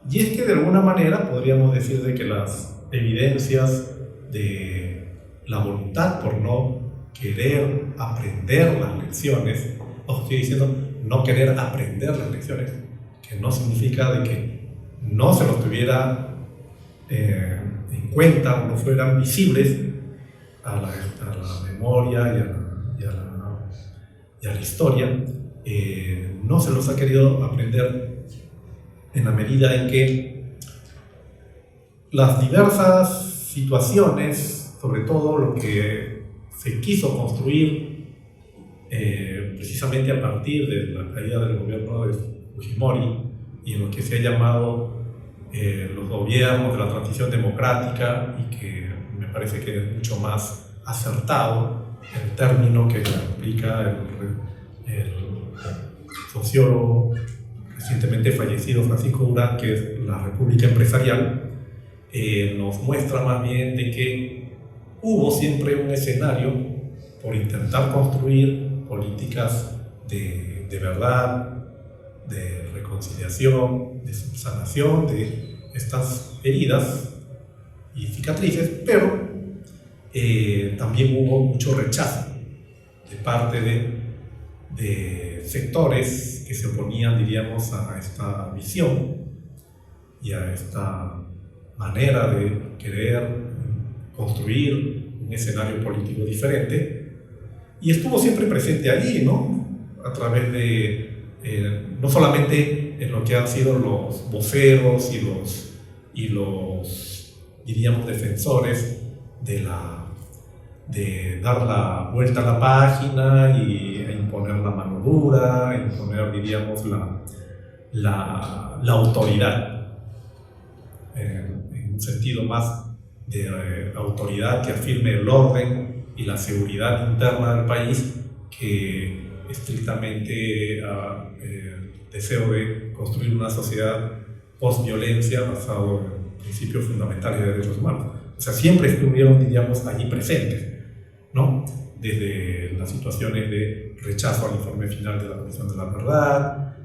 D: Y es que de alguna manera podríamos decir de que las evidencias de la voluntad por no querer aprender las lecciones, os estoy diciendo no querer aprender las lecciones, que no significa de que no se los tuviera en cuenta o no fueran visibles a la memoria y a la historia, no se los ha querido aprender en la medida en que las diversas situaciones, sobre todo lo que se quiso construir precisamente a partir de la caída del gobierno de Fujimori y en lo que se ha llamado los gobiernos de la transición democrática, y que me parece que es mucho más acertado el término que aplica el sociólogo recientemente fallecido Francisco Durán, que es la República Empresarial, nos muestra más bien de que hubo siempre un escenario por intentar construir políticas de verdad, de reconciliación, de subsanación de estas heridas y cicatrices, pero también hubo mucho rechazo de parte de sectores que se oponían, diríamos, a esta visión y a esta manera de querer construir un escenario político diferente, y estuvo siempre presente allí, ¿no? A través de no solamente en lo que han sido los voceros y los diríamos defensores de de dar la vuelta a la página y imponer la mano dura, imponer, diríamos, la autoridad, en un sentido más de autoridad que afirme el orden y la seguridad interna del país, que estrictamente deseo de construir una sociedad post-violencia basado en principios fundamentales de derechos humanos. O sea, siempre estuvieron, diríamos, allí presentes, ¿no? Desde las situaciones de rechazo al informe final de la Comisión de la Verdad,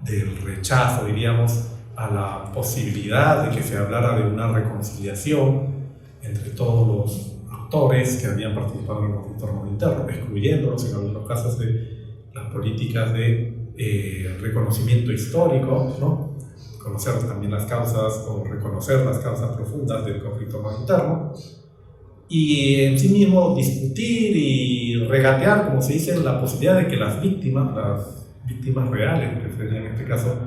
D: del rechazo, diríamos, a la posibilidad de que se hablara de una reconciliación entre todos los actores que habían participado en el conflicto armado interno, excluyéndolos en algunos casos de las políticas de reconocimiento histórico, ¿no? Conocer también las causas o reconocer las causas profundas del conflicto armado interno, y en sí mismo discutir y regatear, como se dice, la posibilidad de que las víctimas reales, que sería en este caso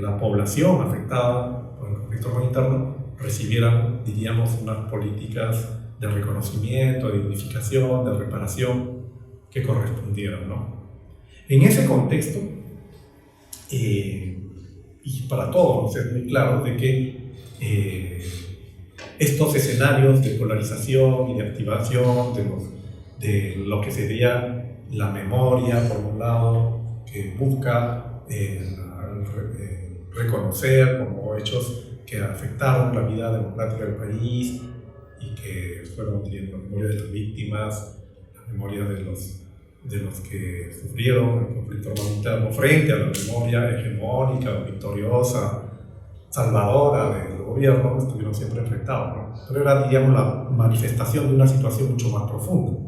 D: la población afectada por el conflicto armado interno, recibieran, diríamos, unas políticas de reconocimiento, de dignificación, de reparación que correspondieran, ¿no? En ese contexto, y para todos es muy claro de que estos escenarios de polarización y de activación de lo que sería la memoria, por un lado, que busca reconocer como hechos que afectaron la vida democrática del país y que fueron, la memoria de las víctimas, la memoria de los que sufrieron el conflicto armado interno, frente a la memoria hegemónica, victoriosa, salvadora del gobierno, estuvieron siempre enfrentados, ¿no? Pero era, digamos, la manifestación de una situación mucho más profunda,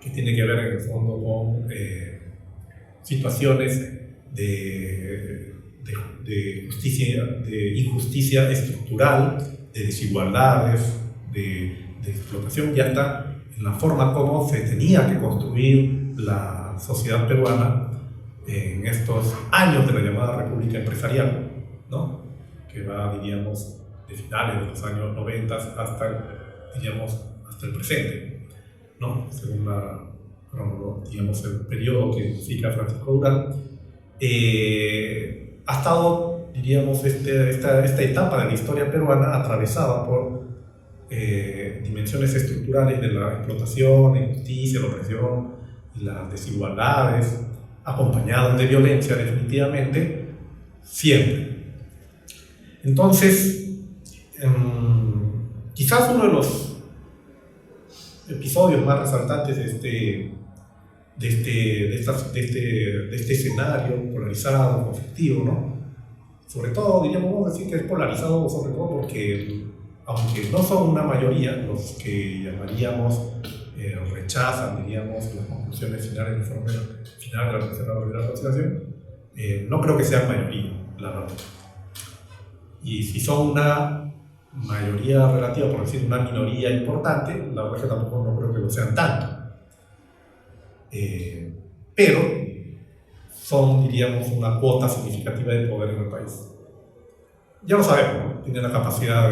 D: que tiene que ver en el fondo con situaciones de injusticia estructural, de desigualdades, de explotación, y hasta en la forma como se tenía que construir la sociedad peruana en estos años de la llamada República Empresarial, ¿no? Que va, diríamos, de finales de los años 90 hasta, diríamos, hasta el presente, ¿no? Según digamos, el periodo que indica Francisco Durán. Ha estado, diríamos, esta etapa de la historia peruana atravesada por dimensiones estructurales de la explotación, la injusticia, la opresión y las desigualdades, acompañadas de violencia, definitivamente, siempre. Entonces, quizás uno de los episodios más resaltantes de este escenario polarizado, conflictivo, ¿no? Sobre todo, diríamos, vamos a decir que es polarizado sobre todo porque, aunque no son una mayoría los que llamaríamos rechazan, diríamos, las conclusiones finales del informe final de la Comisión de la Conciliación, no creo que sean mayoría, la verdad. Y si son una mayoría relativa, por decir una minoría importante, la verdad es que tampoco no creo que lo sean tanto. Pero son, diríamos, una cuota significativa de poder en el país. Ya lo sabemos, ¿no? Tienen la capacidad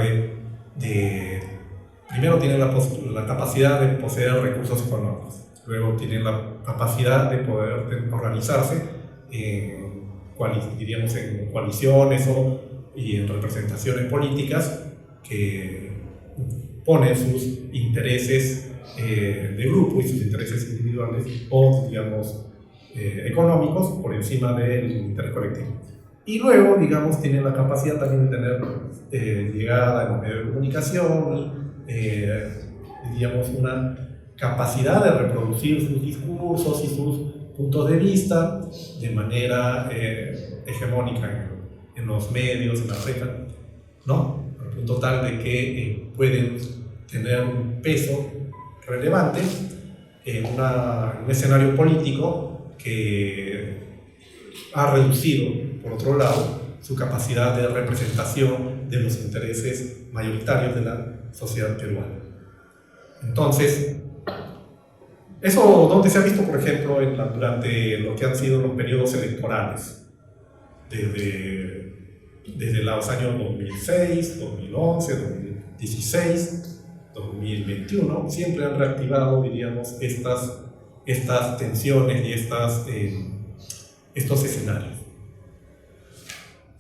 D: primero tienen la capacidad de poseer recursos económicos, luego tienen la capacidad de poder organizarse diríamos, en coaliciones y en representaciones políticas que ponen sus intereses de grupo y sus intereses individuales o, digamos, económicos por encima del interés colectivo. Y luego, digamos, tienen la capacidad también de tener llegada en los medios de comunicación, digamos, una capacidad de reproducir sus discursos y sus puntos de vista de manera hegemónica en los medios, en la red, ¿no? Al punto tal de que pueden tener un peso relevante en un escenario político que ha reducido, por otro lado, su capacidad de representación de los intereses mayoritarios de la sociedad peruana. Entonces, eso donde se ha visto, por ejemplo, durante lo que han sido los periodos electorales, desde los años 2006, 2011, 2016, 2021, siempre han reactivado, diríamos, estas tensiones y estos escenarios.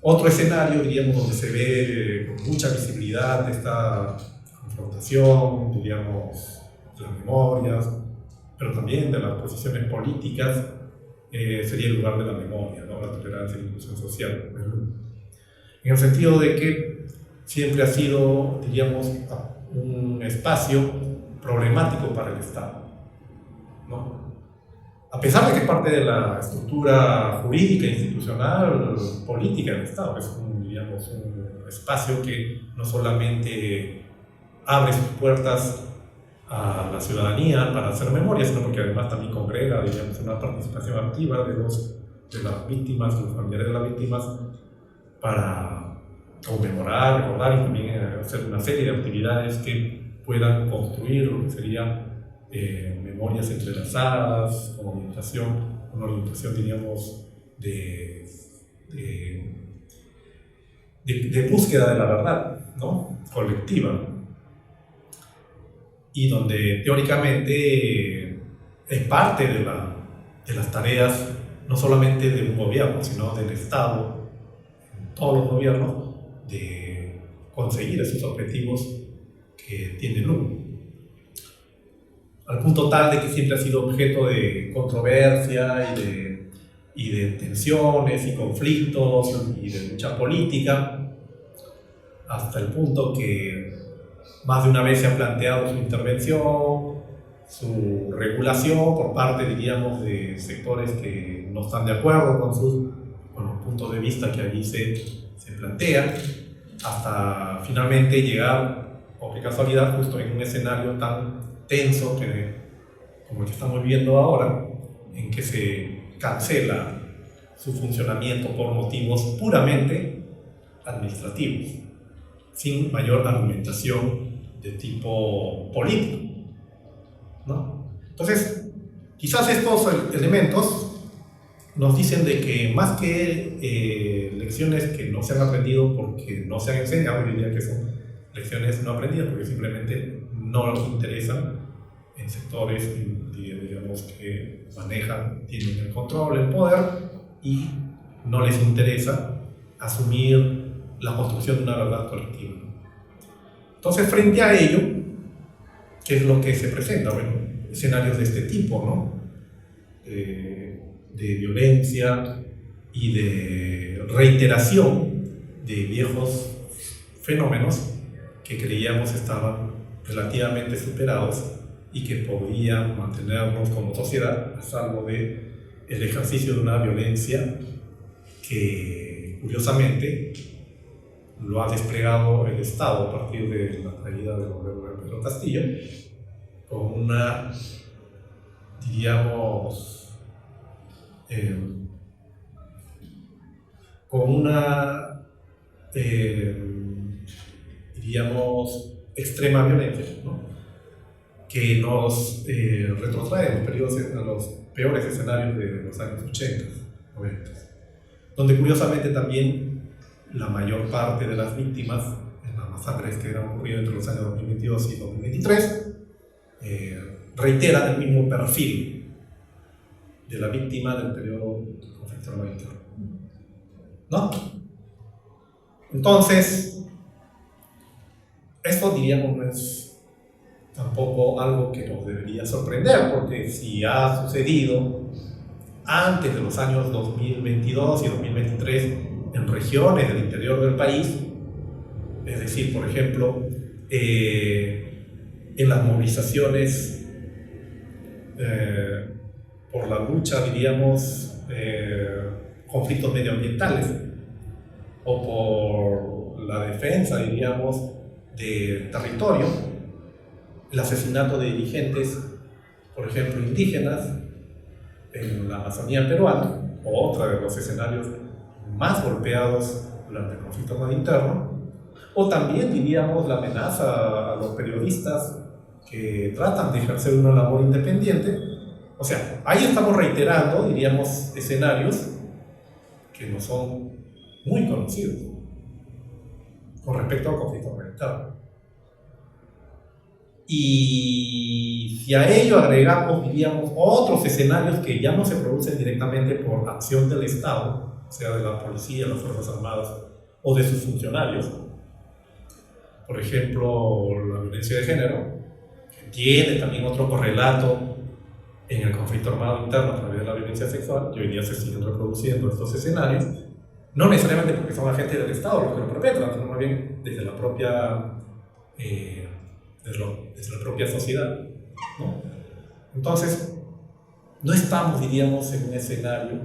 D: Otro escenario, diríamos, donde se ve con mucha visibilidad esta confrontación, diríamos, de las memorias, pero también de las posiciones políticas, sería el lugar de la memoria, ¿no? La tolerancia y la inclusión social. En el sentido de que siempre ha sido, diríamos, un espacio problemático para el Estado, ¿no? A pesar de que es parte de la estructura jurídica, institucional, política del Estado, es diríamos, un espacio que no solamente abre sus puertas a la ciudadanía para hacer memoria, sino porque además también congrega, digamos, una participación activa de las víctimas, de los familiares de las víctimas, para conmemorar, recordar y también hacer una serie de actividades que puedan construir lo que sería memorias entrelazadas, con una orientación, diríamos, de búsqueda de la verdad, ¿no? Colectiva, y donde teóricamente es parte de las tareas no solamente de un gobierno, sino del Estado, todos los gobiernos, de conseguir esos objetivos que tienen uno. Al punto tal de que siempre ha sido objeto de controversia y de tensiones y conflictos y de lucha política, hasta el punto que más de una vez se ha planteado su intervención, su regulación por parte, diríamos, de sectores que no están de acuerdo con los puntos de vista que allí se plantean, hasta finalmente llegar, o qué casualidad, justo en un escenario tan tenso como el que estamos viviendo ahora, en que se cancela su funcionamiento por motivos puramente administrativos, sin mayor argumentación de tipo político, ¿no? Entonces, quizás estos elementos nos dicen de que más que lecciones que no se han aprendido porque no se han enseñado, yo diría que son lecciones no aprendidas porque simplemente no nos interesan en sectores, digamos, que tienen el control, el poder, y no les interesa asumir la construcción de una verdad colectiva. Entonces, frente a ello, ¿qué es lo que se presenta? Bueno, escenarios de este tipo, ¿no? De violencia y de reiteración de viejos fenómenos que creíamos estaban relativamente superados y que podían mantenernos como sociedad a salvo de el ejercicio de una violencia que, curiosamente, lo ha desplegado el Estado a partir de la caída del gobierno de Pedro Castillo, con una, diríamos, diríamos, extrema violencia, ¿no? Que nos retrotrae a los peores escenarios de los años 80, 90, donde curiosamente también la mayor parte de las víctimas en las masacres que han ocurrido entre los años 2022 y 2023 reiteran el mismo perfil de la víctima del periodo del conflicto armado interno, ¿no? Entonces, esto, diríamos, no es tampoco algo que nos debería sorprender, porque si ha sucedido antes de los años 2022 y 2023 en regiones del interior del país, es decir, por ejemplo, en las movilizaciones por la lucha, diríamos, conflictos medioambientales, o por la defensa, diríamos, del territorio, el asesinato de dirigentes, por ejemplo, indígenas en la Amazonía peruana, o otro de los escenarios más golpeados durante el conflicto armado interno, o también, diríamos, la amenaza a los periodistas que tratan de ejercer una labor independiente. O sea, ahí estamos reiterando, diríamos, escenarios que no son muy conocidos con respecto al conflicto armado interno. Y si a ello agregamos, diríamos, otros escenarios que ya no se producen directamente por acción del Estado, sea de la policía, las Fuerzas Armadas o de sus funcionarios, por ejemplo, la violencia de género, que tiene también otro correlato en el conflicto armado interno a través de la violencia sexual, y hoy día se siguen reproduciendo estos escenarios, no necesariamente porque son agentes del Estado los que lo perpetran, sino más bien desde la propia, desde la propia sociedad, ¿no? Entonces, no estamos, diríamos, en un escenario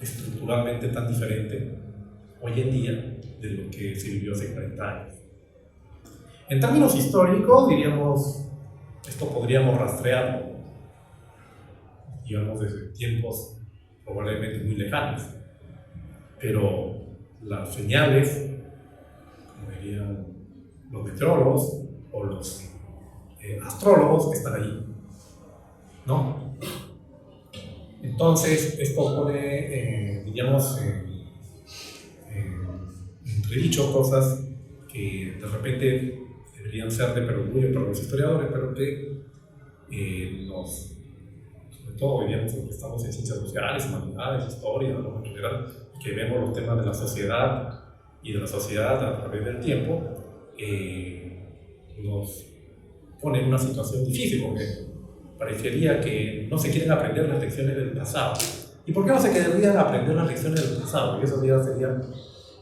D: estructuralmente tan diferente hoy en día de lo que se vivió hace 40 años. En términos históricos, diríamos, esto podríamos rastrearlo, digamos, desde tiempos probablemente muy lejanos, pero las señales, como dirían los meteorólogos o los astrólogos, están allí, ¿no? Entonces, esto pone, diríamos, entredicho cosas que de repente deberían ser de perogrullo para los historiadores, pero que sobre todo, diríamos, que estamos en ciencias sociales, humanidades, historia, ¿no? En general, que vemos los temas de la sociedad y de la sociedad a través del tiempo, nos pone en una situación difícil, porque parecería que no se quieren aprender las lecciones del pasado. ¿Y por qué no se querrían aprender las lecciones del pasado? Y eso ya sería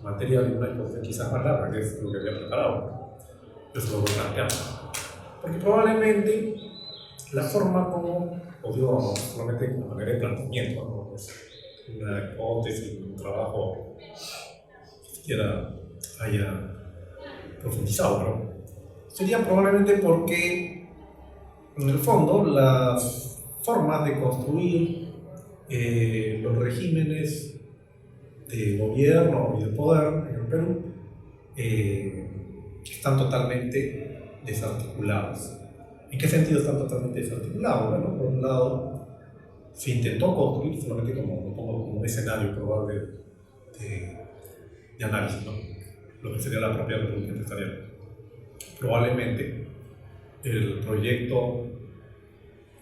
D: materia de una exposición quizás más larga, que es lo que había preparado. Eso lo voy a plantear. Porque probablemente la forma como, o digo, solamente como manera de planteamiento, ¿no? Pues una hipótesis, un trabajo que siquiera haya profundizado, ¿no? Sería probablemente porque, en el fondo, las formas de construir los regímenes de gobierno y de poder en el Perú están totalmente desarticulados. ¿En qué sentido están totalmente desarticulados? Bueno, por un lado, se intentó construir, solamente como un escenario probable de análisis, ¿no? Lo que sería la propia República Empresarial. Probablemente el proyecto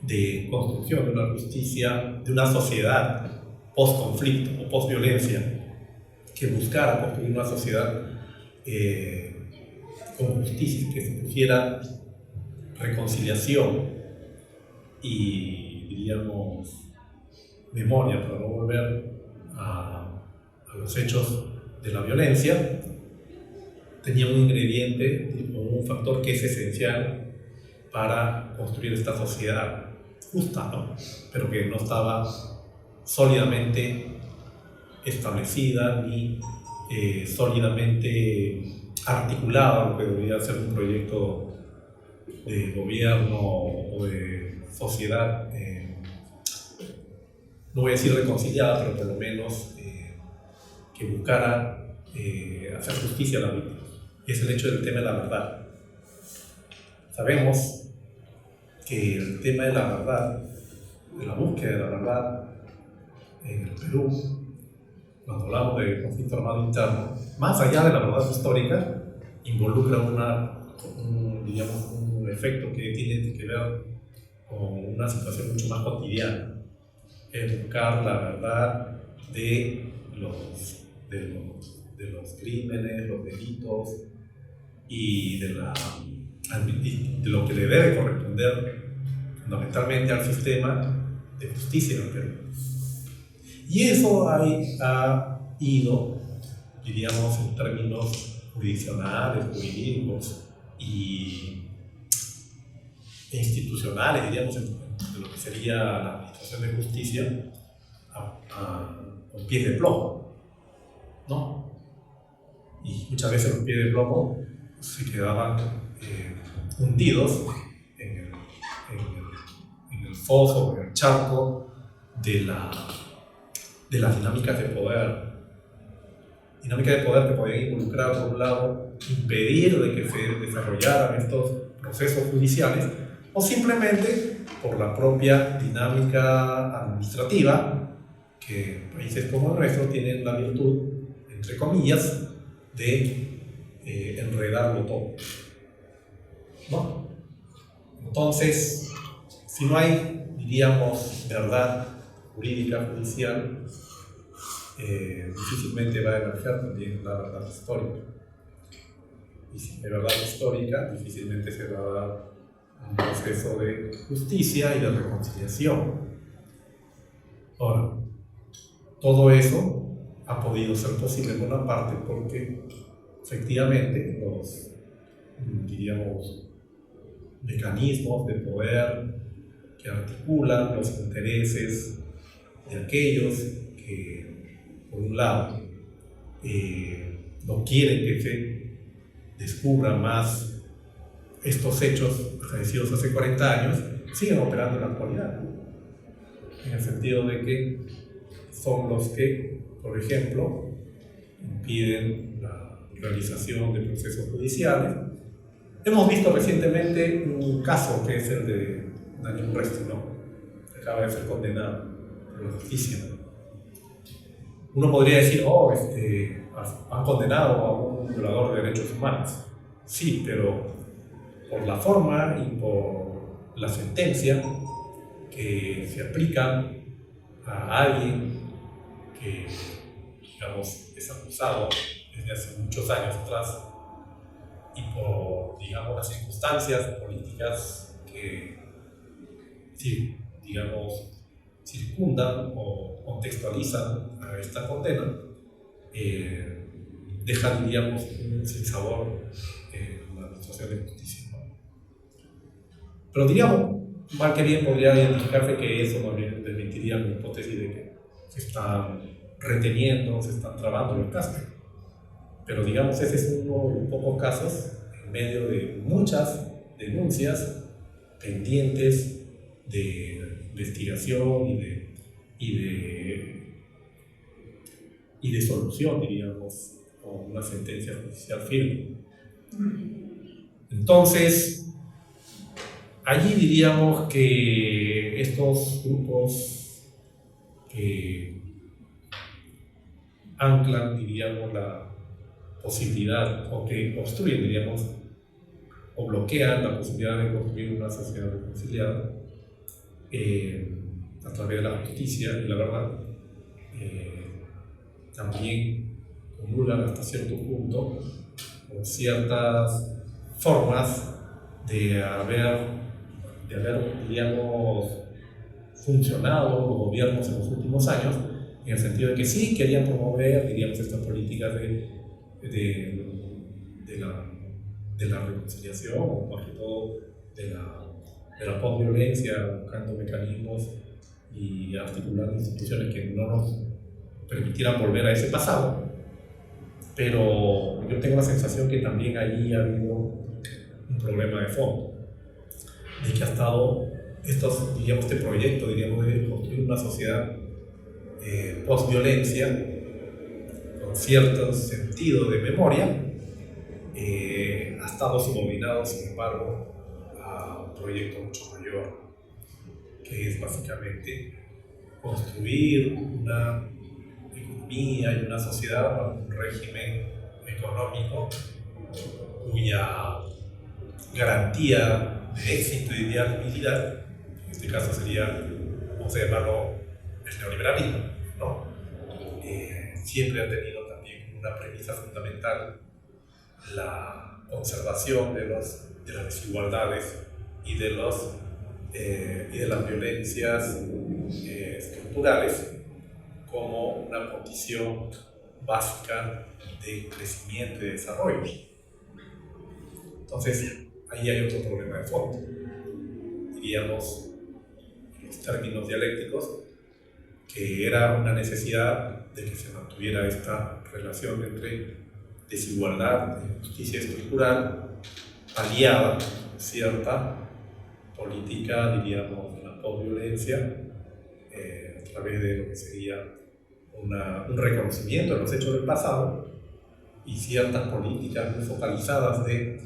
D: de construcción de una justicia, de una sociedad post-conflicto o post-violencia, que buscara construir una sociedad con justicia, que se pusiera reconciliación y, diríamos, memoria para no volver a los hechos de la violencia, tenía un ingrediente, un factor que es esencial para construir esta sociedad justa, ¿no? Pero que no estaba sólidamente establecida ni sólidamente articulada, lo que debería ser un proyecto de gobierno o de sociedad, no voy a decir reconciliada, pero por lo menos que buscara hacer justicia a la víctima. Y es el hecho del tema de la verdad. Sabemos que el tema de la verdad, de la búsqueda de la verdad en el Perú, cuando hablamos de conflicto armado interno, más allá de la verdad histórica, involucra un efecto que tiene que ver con una situación mucho más cotidiana. Es buscar la verdad de los crímenes, los delitos y de lo que le debe corresponder fundamentalmente al sistema de justicia en el Perú. Y eso ha ido, diríamos, en términos jurisdiccionales, jurídicos e institucionales, diríamos, de lo que sería la administración de justicia, con pies de plomo, ¿no? Y muchas veces los pies de plomo se quedaban hundidos en el foso, en el charco de las dinámicas de poder. Dinámicas de poder que podían involucrar, por un lado, impedir de que se desarrollaran estos procesos judiciales, o simplemente por la propia dinámica administrativa, que países como el nuestro tienen la virtud, entre comillas, de enredarlo todo, ¿no? Entonces, si no hay, diríamos, verdad jurídica, judicial, difícilmente va a emerger también la verdad histórica. Y si hay verdad histórica, difícilmente se va a dar un proceso de justicia y de reconciliación. Ahora, todo eso ha podido ser posible en buena parte porque efectivamente los, diríamos, mecanismos de poder que articulan los intereses de aquellos que, por un lado, no quieren que se descubra más estos hechos acaecidos hace 40 años, siguen operando en la actualidad, en el sentido de que son los que, por ejemplo, impiden la realización de procesos judiciales. Hemos visto recientemente un caso que es el de Daniel Urresti, ¿no? Que acaba de ser condenado por la justicia. Uno podría decir, han condenado a un violador de derechos humanos. Sí, pero por la forma y por la sentencia que se aplica a alguien que, digamos, es acusado desde hace muchos años atrás y por, digamos, las circunstancias políticas que, sí, digamos, circundan o contextualizan a esta condena, dejan, diríamos, un sinsabor en la administración de justicia, ¿no? Pero, diríamos, mal que bien podría identificarse que eso también desmentiría mi hipótesis de que se están reteniendo, se están trabando los casos. Pero, digamos, ese es uno de los pocos casos en medio de muchas denuncias pendientes de investigación y de solución, diríamos, con una sentencia judicial firme. Entonces, allí diríamos que estos grupos que anclan, diríamos, la posibilidad, o que obstruyen, diríamos, o bloquean la posibilidad de construir una sociedad reconciliada a través de la justicia y la verdad, también comulgan hasta cierto punto con ciertas formas de haber, diríamos, funcionado los gobiernos en los últimos años, en el sentido de que sí querían promover, diríamos, estas políticas de la reconciliación, o más que todo de la posviolencia, buscando mecanismos y articulando instituciones que no nos permitieran volver a ese pasado. Pero yo tengo la sensación que también allí ha habido un problema de fondo, de que ha estado este proyecto, diríamos, de construir una sociedad post-violencia con cierto sentido de memoria, ha estado subordinado, sin embargo, a un proyecto mucho mayor, que es básicamente construir una economía y una sociedad, un régimen económico cuya garantía de éxito y de viabilidad, en este caso sería, vamos a llamarlo, el neoliberalismo, ¿no? Siempre ha tenido también una premisa fundamental la conservación de las desigualdades y de las violencias estructurales como una condición básica de crecimiento y desarrollo. Entonces, ahí hay otro problema de fondo. Diríamos, en los términos dialécticos, que era una necesidad de que se mantuviera esta relación entre desigualdad y justicia estructural aliada a cierta política, diríamos, de la posviolencia, a través de lo que sería un reconocimiento de los hechos del pasado y ciertas políticas muy focalizadas de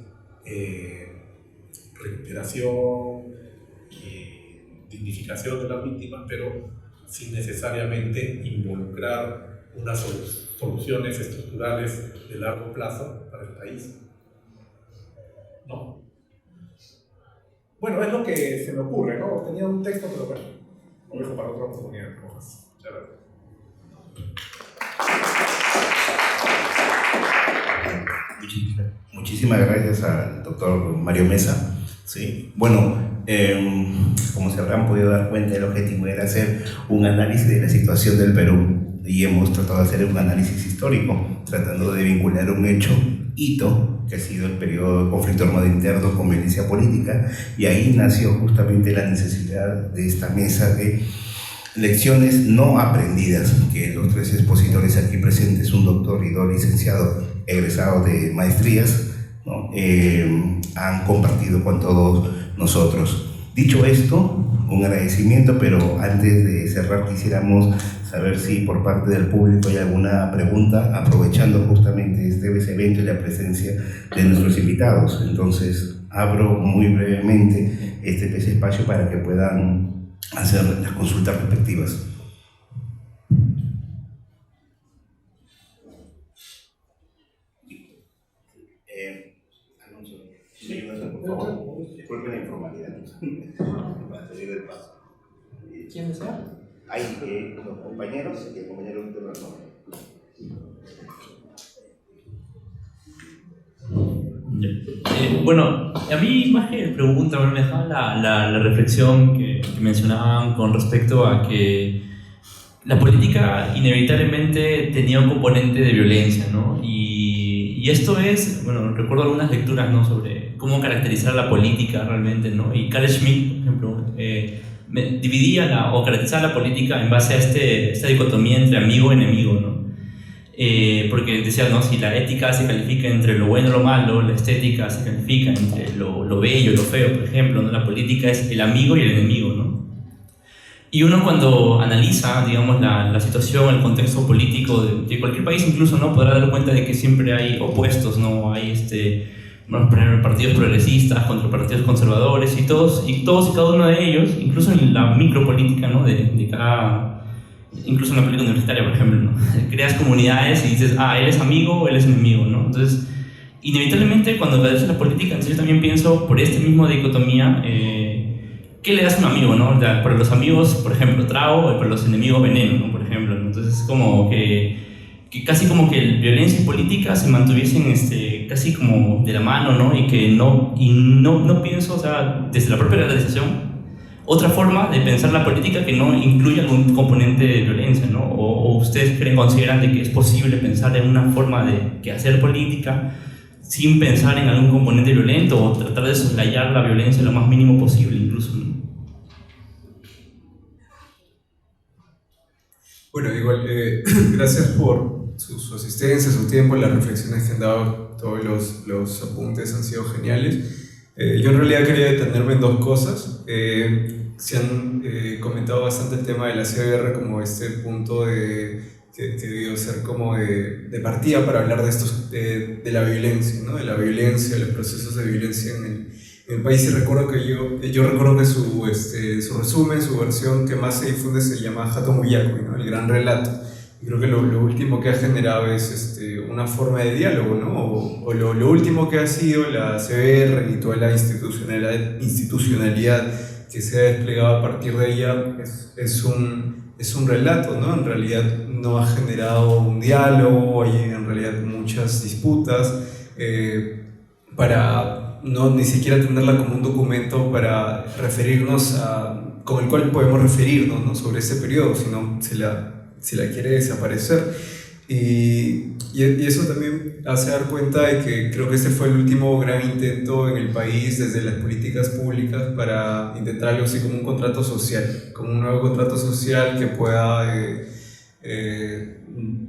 D: recuperación y dignificación de las víctimas, pero sin necesariamente involucrar unas soluciones estructurales de largo plazo para el país. ¿No? bueno, es lo que se me ocurre, ¿no? Tenía un texto, pero bueno, lo dejo para otra oportunidad, Rojas. Muchas gracias.
A: Muchísimas gracias al doctor Mario Mesa. Sí. Bueno, como se habrán podido dar cuenta, el objetivo era hacer un análisis de la situación del Perú y hemos tratado de hacer un análisis histórico, tratando de vincular un hito, que ha sido el periodo de conflicto armado interno con violencia política, y ahí nació justamente la necesidad de esta mesa de lecciones no aprendidas, que los tres expositores aquí presentes, un doctor y dos licenciados egresados de maestrías, ¿no? Han compartido con todos nosotros. Dicho esto, un agradecimiento, pero antes de cerrar quisiéramos saber si por parte del público hay alguna pregunta, aprovechando justamente este evento y la presencia de nuestros invitados. Entonces, abro muy brevemente este espacio para que puedan hacer las consultas respectivas. ¿Me ayudas, por favor? Disculpen la informalidad. Para salir del paso.
E: ¿Quién desea?
A: Hay los compañeros y el compañero Víctor Bernal.
E: Bueno, a mí más que pregunta, me dejaba la reflexión que mencionaban con respecto a que la política inevitablemente tenía un componente de violencia, ¿no? Y esto es, bueno, recuerdo algunas lecturas, ¿no?, sobre cómo caracterizar la política realmente, ¿no? Y Carl Schmitt, por ejemplo, dividía o caracterizaba la política en base a esta dicotomía entre amigo y enemigo, ¿no? Porque decía, ¿no?, si la ética se califica entre lo bueno y lo malo, la estética se califica entre lo bello y lo feo, por ejemplo, ¿no? La política es el amigo y el enemigo, ¿no? Y uno cuando analiza, digamos, la situación, el contexto político de cualquier país incluso, ¿no?, podrá dar cuenta de que siempre hay opuestos, ¿no? Hay bueno, por ejemplo, partidos progresistas contra partidos conservadores y todos y cada uno de ellos, incluso en la micropolítica, ¿no?, de cada, incluso en la política universitaria, por ejemplo, ¿no? Creas comunidades y dices, él es amigo o él es enemigo, ¿no? Entonces, inevitablemente cuando analizas la política, entonces yo también pienso por este mismo dicotomía, ¿qué le das a un amigo, no? Para los amigos, por ejemplo, trago, y para los enemigos, veneno, ¿no? Por ejemplo, ¿no? Entonces es como que casi como que violencia y política se mantuviesen casi como de la mano, ¿no? Y no pienso, o sea, desde la propia realización, otra forma de pensar la política que no incluya algún componente de violencia, ¿no? O ustedes consideran de que es posible pensar en una forma de hacer política sin pensar en algún componente violento o tratar de soslayar la violencia lo más mínimo posible, incluso, ¿no?
F: Bueno, igual, gracias por su asistencia, su tiempo, las reflexiones que han dado, todos los apuntes han sido geniales. Yo en realidad quería detenerme en dos cosas. Se han comentado bastante el tema de la CBR como este punto que debió ser como de partida para hablar de estos de la violencia, ¿no? De la violencia, los procesos de violencia en el país. Y recuerdo que yo recuerdo que su resumen, su versión que más se difunde se llama Hato Muyakui, ¿no? El gran relato. Y creo que lo último que ha generado es una forma de diálogo, ¿no? O lo último que ha sido la CBR y toda la institucionalidad que se ha desplegado a partir de ella es un relato, ¿no? En realidad no ha generado un diálogo, hay en realidad muchas disputas para ni siquiera tenerla como un documento para referirnos con el cual podemos referirnos, ¿no?, sobre ese periodo, sino se la quiere desaparecer. Y eso también hace dar cuenta de que creo que este fue el último gran intento en el país desde las políticas públicas para intentar algo así como un contrato social, como un nuevo contrato social que pueda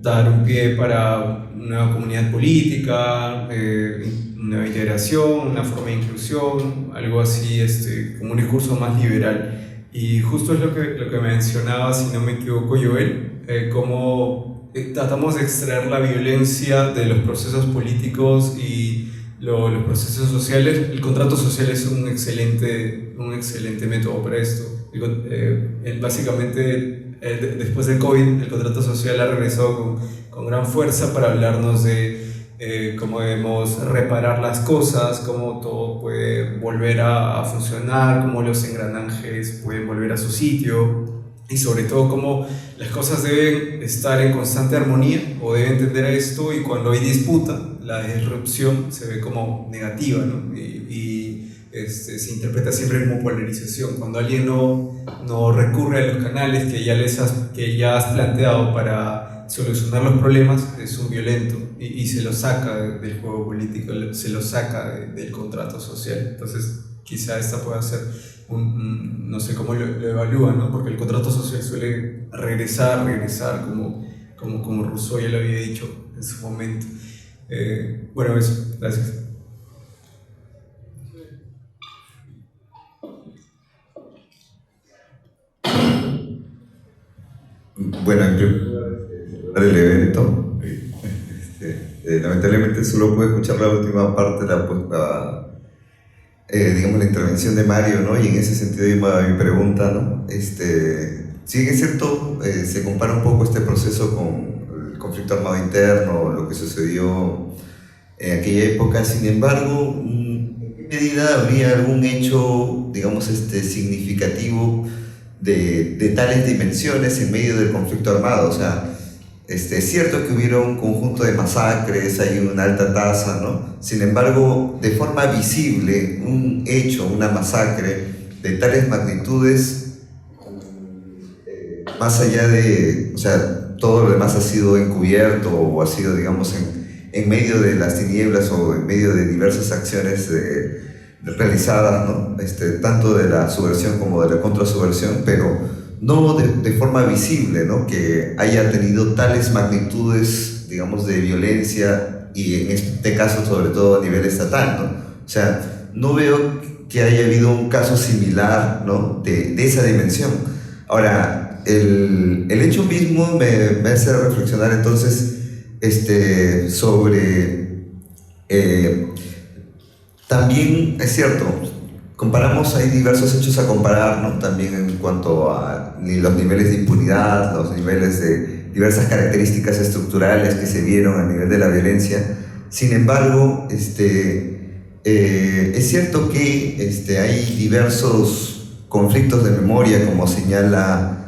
F: dar un pie para una nueva comunidad política, una integración, una forma de inclusión, algo así como un discurso más liberal. Y justo es lo que mencionaba, si no me equivoco, Joel, cómo tratamos de extraer la violencia de los procesos políticos y los procesos sociales. El contrato social es un excelente método para esto. Básicamente, después del COVID, el contrato social ha regresado con gran fuerza para hablarnos de cómo debemos reparar las cosas, cómo todo puede volver a funcionar, cómo los engranajes pueden volver a su sitio y sobre todo cómo las cosas deben estar en constante armonía o deben tender a esto, y cuando hay disputa, la disrupción se ve como negativa, ¿no? Se interpreta siempre como polarización. Cuando alguien no recurre a los canales que ya has planteado para solucionar los problemas, es un violento y se lo saca del juego político, se lo saca del contrato social. Entonces quizá esta pueda ser no sé cómo lo evalúan, ¿no? Porque el contrato social suele regresar como Rousseau ya lo había dicho en su momento. Bueno, eso, gracias.
G: Bueno, en primer lugar, celebrar el evento. Lamentablemente solo pude escuchar la última parte, digamos, la intervención de Mario, ¿no? Y en ese sentido iba mi pregunta, ¿no? Sí, es cierto, se compara un poco este proceso con el conflicto armado interno, lo que sucedió en aquella época. Sin embargo, ¿en qué medida habría algún hecho, digamos, significativo de tales dimensiones en medio del conflicto armado? O sea, es cierto que hubieron un conjunto de masacres, hay una alta tasa, ¿no? Sin embargo, de forma visible, un hecho, una masacre de tales magnitudes, más allá de, o sea, todo lo demás ha sido encubierto o ha sido, digamos, en medio de las tinieblas o en medio de diversas acciones realizadas, ¿no? Tanto de la subversión como de la contrasubversión, pero no de forma visible, ¿no? Que haya tenido tales magnitudes, digamos, de violencia, y en este caso sobre todo a nivel estatal, ¿no? O sea, no veo que haya habido un caso similar, ¿no? de esa dimensión. Ahora, el hecho mismo me hace reflexionar entonces sobre... también es cierto, comparamos, hay diversos hechos a comparar, ¿no? También en cuanto a los niveles de impunidad, los niveles de diversas características estructurales que se vieron a nivel de la violencia. Sin embargo, es cierto que hay diversos conflictos de memoria, como señala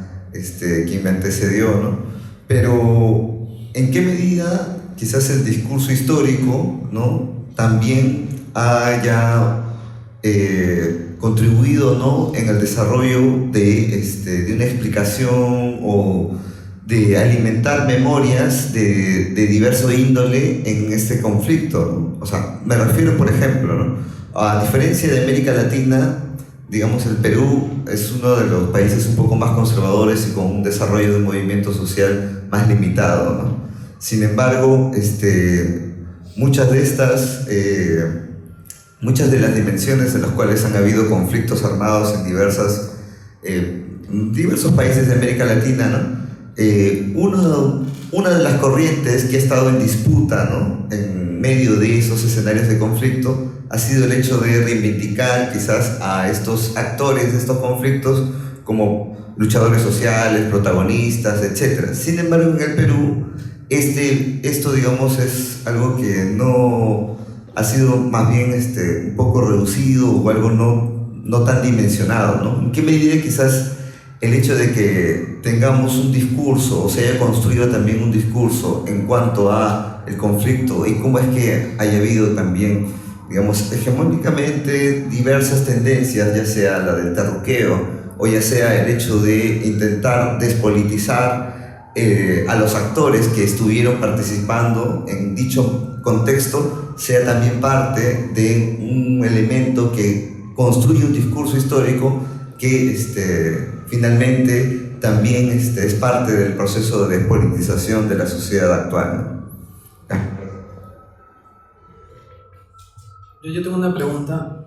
G: quien me antecedió, ¿no? Pero ¿en qué medida quizás el discurso histórico, ¿no? también haya contribuido, ¿no? en el desarrollo de una explicación o de alimentar memorias de diverso índole en este conflicto, ¿no? O sea, me refiero, por ejemplo, ¿no? A diferencia de América Latina, digamos, el Perú es uno de los países un poco más conservadores y con un desarrollo de un movimiento social más limitado, ¿no? Sin embargo, muchas de las dimensiones en las cuales han habido conflictos armados en diversos países de América Latina, ¿no? Una de las corrientes que ha estado en disputa, ¿no? en medio de esos escenarios de conflicto ha sido el hecho de reivindicar quizás a estos actores de estos conflictos como luchadores sociales, protagonistas, etc. Sin embargo, en el Perú, esto digamos es algo que no ha sido más bien un poco reducido o algo no tan dimensionado, ¿no? ¿En qué medida quizás el hecho de que tengamos un discurso o se haya construido también un discurso en cuanto a el conflicto y cómo es que haya habido también, digamos, hegemónicamente diversas tendencias, ya sea la del terruqueo o ya sea el hecho de intentar despolitizar a los actores que estuvieron participando en dicho contexto, sea también parte de un elemento que construye un discurso histórico que finalmente también es parte del proceso de despolitización de la sociedad actual, ¿no?
H: Yo tengo una pregunta.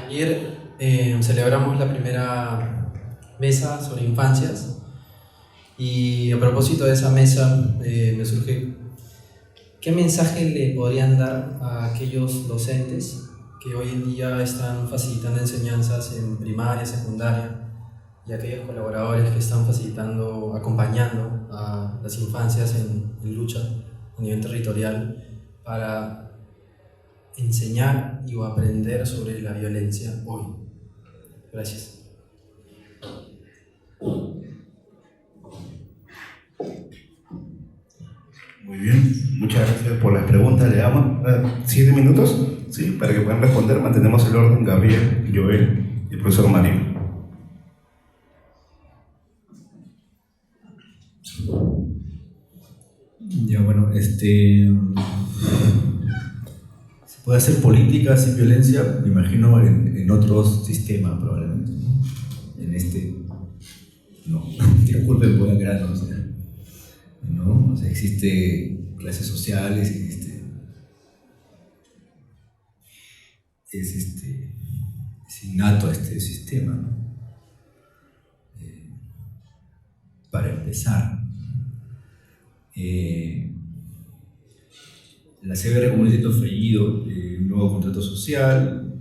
H: Ayer celebramos la primera mesa sobre infancias y a propósito de esa mesa me surge, ¿qué mensaje le podrían dar a aquellos docentes que hoy en día están facilitando enseñanzas en primaria, secundaria, y aquellos colaboradores que están acompañando a las infancias en lucha a nivel territorial? para enseñar o aprender sobre la violencia hoy? Gracias.
A: Muy bien, muchas gracias por las preguntas. Le damos 7 minutos, ¿sí? Para que puedan responder. Mantenemos el orden: Gabriel, Joel y el profesor Mario.
B: Ya, bueno, se puede hacer política sin violencia, me imagino, en otros sistemas probablemente, ¿no? En este, no, disculpen por el grano, ¿no? O sea, existe clases sociales, es innato a este sistema, ¿no? Para empezar, la CBR como un intento fallido de un nuevo contrato social.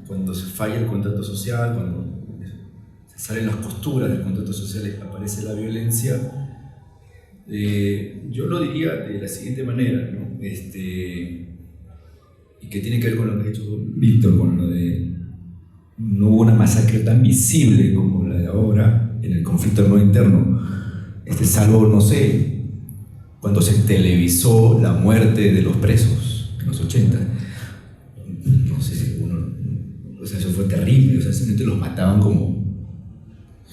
B: Cuando se falla el contrato social, cuando se salen las costuras del contrato social, aparece la violencia. Yo lo diría de la siguiente manera, ¿no? Y que tiene que ver con lo que ha dicho Víctor, con lo de no hubo una masacre tan visible como la de ahora en el conflicto armado interno, salvo, no sé, cuando se televisó la muerte de los presos en los 80, no sé, o sea, eso fue terrible, o sea, simplemente los mataban como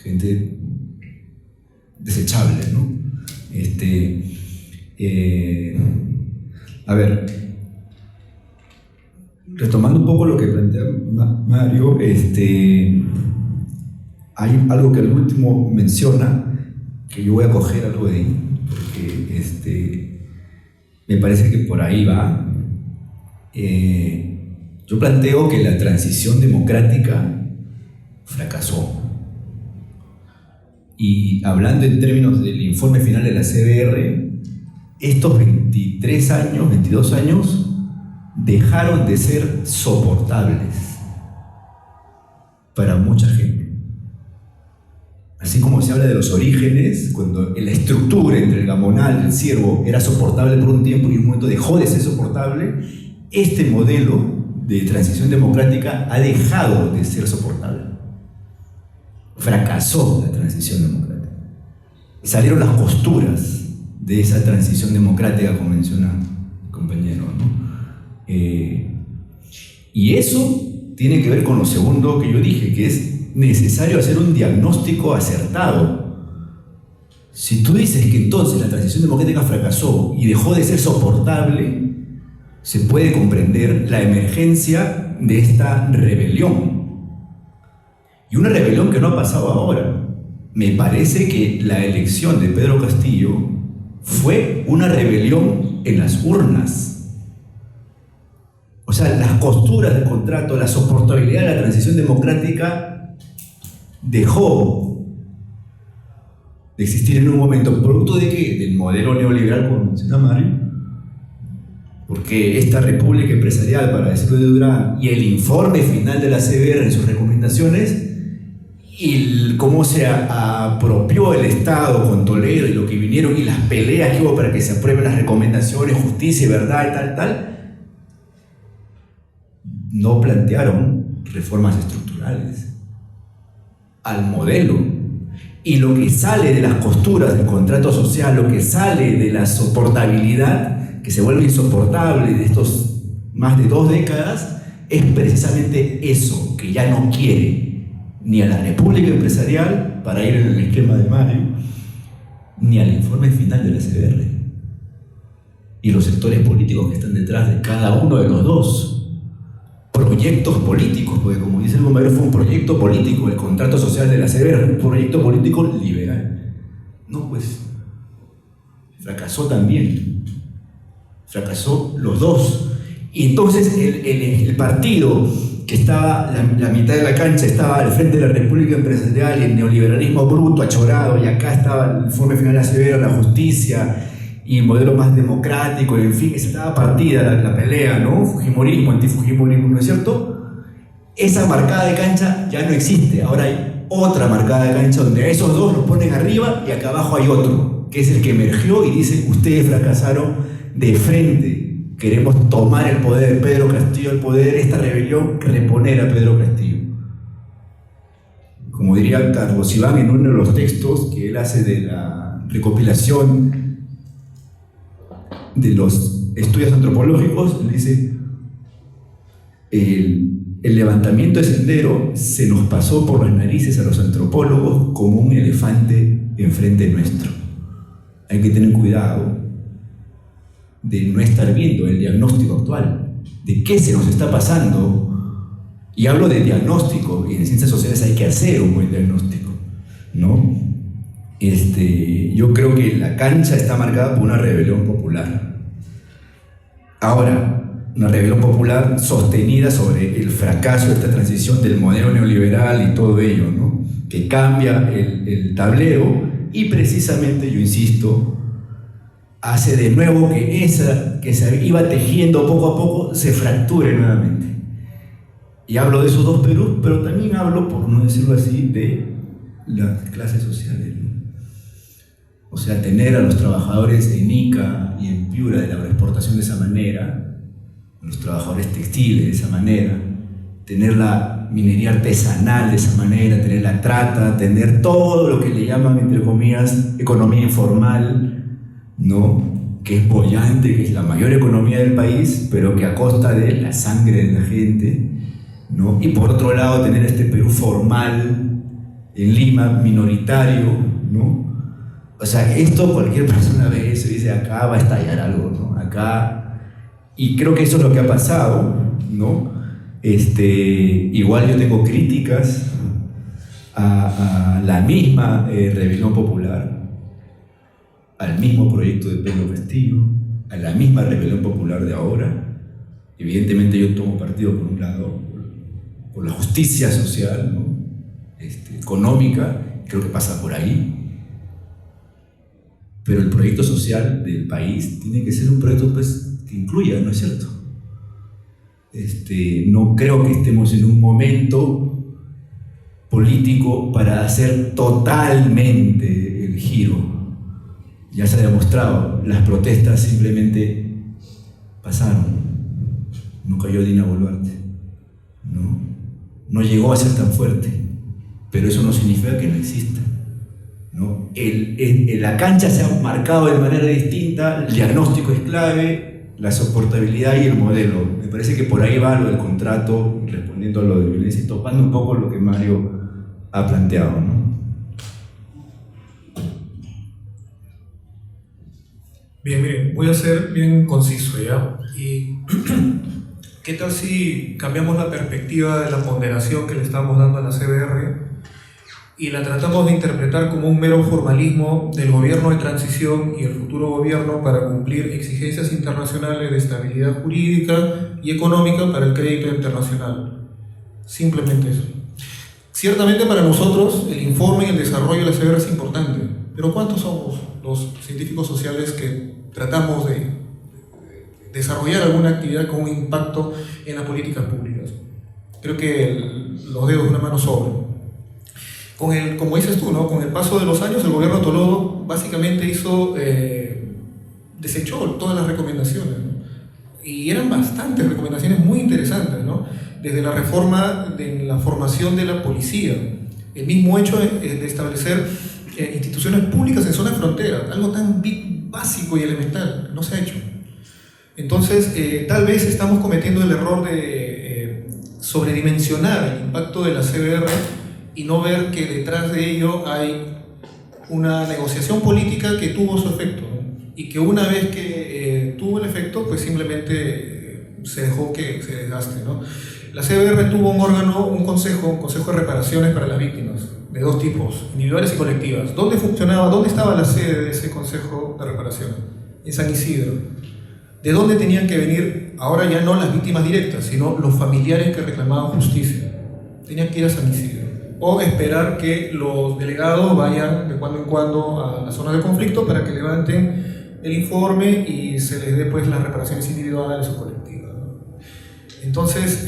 B: gente desechable, ¿no? A ver, retomando un poco lo que plantea Mario, hay algo que al último menciona, que yo voy a coger algo de ahí, porque me parece que por ahí va. Yo planteo que la transición democrática fracasó. Y hablando en términos del informe final de la CBR, estos 23 años, 22 años, dejaron de ser soportables para mucha gente. Así como se habla de los orígenes, cuando la estructura entre el Gamonal y el Ciervo era soportable por un tiempo y en un momento dejó de ser soportable, este modelo de transición democrática ha dejado de ser soportable. Fracasó la transición democrática. Salieron las costuras de esa transición democrática, como menciona el compañero, ¿no? Y eso tiene que ver con lo segundo que yo dije, que es necesario hacer un diagnóstico acertado. Si tú dices que entonces la transición democrática fracasó y dejó de ser soportable, se puede comprender la emergencia de esta rebelión. Y una rebelión que no ha pasado ahora. Me parece que la elección de Pedro Castillo fue una rebelión en las urnas. O sea, las costuras del contrato, la soportabilidad de la transición democrática dejó de existir en un momento. ¿Producto de qué? Del modelo neoliberal, como menciona Mario. Porque esta república empresarial, para decirlo de Durán, y el informe final de la CBR en sus recomendaciones, y cómo se apropió el Estado con Toledo y lo que vinieron y las peleas que hubo para que se aprueben las recomendaciones, justicia y verdad y tal, no plantearon reformas estructurales al modelo. Y lo que sale de las costuras del contrato social, lo que sale de la soportabilidad, que se vuelve insoportable de estos más de 2 décadas, es precisamente eso, que ya no quiere ni a la República Empresarial, para ir en el esquema de Mario, ni al informe final de la CBR. Y los sectores políticos que están detrás de cada uno de los dos proyectos políticos, porque como dice el compañero, fue un proyecto político, el contrato social de la CBR, un proyecto político liberal. No, pues, fracasó también. Fracasó los dos. Y entonces el partido que estaba, la mitad de la cancha estaba al frente de la República Empresarial y el neoliberalismo bruto, achorado, y acá estaba el informe final de la CBR, la justicia y el modelo más democrático, y en fin, estaba partida la pelea, ¿no? Fujimorismo, antifujimorismo, ¿no es cierto? Esa marcada de cancha ya no existe. Ahora hay otra marcada de cancha donde a esos dos los ponen arriba y acá abajo hay otro, que es el que emergió y dice: ustedes fracasaron de frente, queremos tomar el poder, Pedro Castillo el poder, esta rebelión, reponer a Pedro Castillo. Como diría Carlos Iván en uno de los textos que él hace de la recopilación de los estudios antropológicos, él dice: el levantamiento de Sendero se nos pasó por las narices a los antropólogos como un elefante enfrente nuestro. Hay que tener cuidado de no estar viendo el diagnóstico actual, de qué se nos está pasando. Y hablo de diagnóstico, y en ciencias sociales hay que hacer un buen diagnóstico, ¿no? Yo creo que la cancha está marcada por una rebelión popular. Ahora, una rebelión popular sostenida sobre el fracaso de esta transición del modelo neoliberal y todo ello, ¿no? Que cambia el tablero y precisamente, yo insisto, hace de nuevo que esa que se iba tejiendo poco a poco se fracture nuevamente. Y hablo de esos dos Perús, pero también hablo, por no decirlo así, de las clases sociales, ¿no? O sea, tener a los trabajadores en Ica y en Piura de la agroexportación de esa manera, los trabajadores textiles de esa manera, tener la minería artesanal de esa manera, tener la trata, tener todo lo que le llaman, entre comillas, economía informal, ¿no? Que es boyante, que es la mayor economía del país, pero que a costa de la sangre de la gente, ¿no? Y por otro lado tener este Perú formal en Lima, minoritario, ¿no? O sea, esto cualquier persona ve eso y dice: acá va a estallar algo, ¿no? Acá, y creo que eso es lo que ha pasado, ¿no? Igual yo tengo críticas a la misma rebelión popular, al mismo proyecto de Pedro Castillo, a la misma rebelión popular de ahora. Evidentemente yo tomo partido por un lado por la justicia social, ¿no? Económica, creo que pasa por ahí, pero el proyecto social del país tiene que ser un proyecto, pues, que incluya, ¿no es cierto? No creo que estemos en un momento político para hacer totalmente el giro. Ya se ha demostrado, las protestas simplemente pasaron. No cayó Dina Boluarte, no llegó a ser tan fuerte, pero eso no significa que no exista, ¿no? La cancha se ha marcado de manera distinta, el diagnóstico es clave, la soportabilidad y el modelo. Me parece que por ahí va lo del contrato, respondiendo a lo de violencia y topando un poco lo que Mario ha planteado, ¿no?
C: Bien, voy a ser bien conciso, ¿ya? Y ¿qué tal si cambiamos la perspectiva de la ponderación que le estamos dando a la CBR y la tratamos de interpretar como un mero formalismo del gobierno de transición y el futuro gobierno para cumplir exigencias internacionales de estabilidad jurídica y económica para el crédito internacional? Simplemente eso. Ciertamente para nosotros el informe y el desarrollo de la CBR es importante, pero ¿cuántos somos los científicos sociales que tratamos de desarrollar alguna actividad con un impacto en las políticas públicas? Creo que los dedos de una mano sobran. Como dices tú, ¿no? Con el paso de los años, el gobierno Tolodo básicamente desechó todas las recomendaciones, ¿no? Y eran bastantes recomendaciones muy interesantes, ¿no? Desde la reforma de la formación de la policía, el mismo hecho de establecer instituciones públicas en zonas de frontera, algo tan básico y elemental, no se ha hecho. Entonces, tal vez estamos cometiendo el error de sobredimensionar el impacto de la CBR y no ver que detrás de ello hay una negociación política que tuvo su efecto, ¿no? Y que una vez que tuvo el efecto, pues simplemente se dejó que se desgaste, ¿no? La CBR tuvo un consejo de reparaciones para las víctimas, de dos tipos, individuales y colectivas. ¿Dónde funcionaba, dónde estaba la sede de ese consejo de reparación? En San Isidro. ¿De dónde tenían que venir ahora ya no las víctimas directas, sino los familiares que reclamaban justicia? Tenían que ir a San Isidro. O esperar que los delegados vayan de cuando en cuando a la zona de conflicto para que levanten el informe y se les dé pues las reparaciones individuales o colectivas, ¿no? Entonces,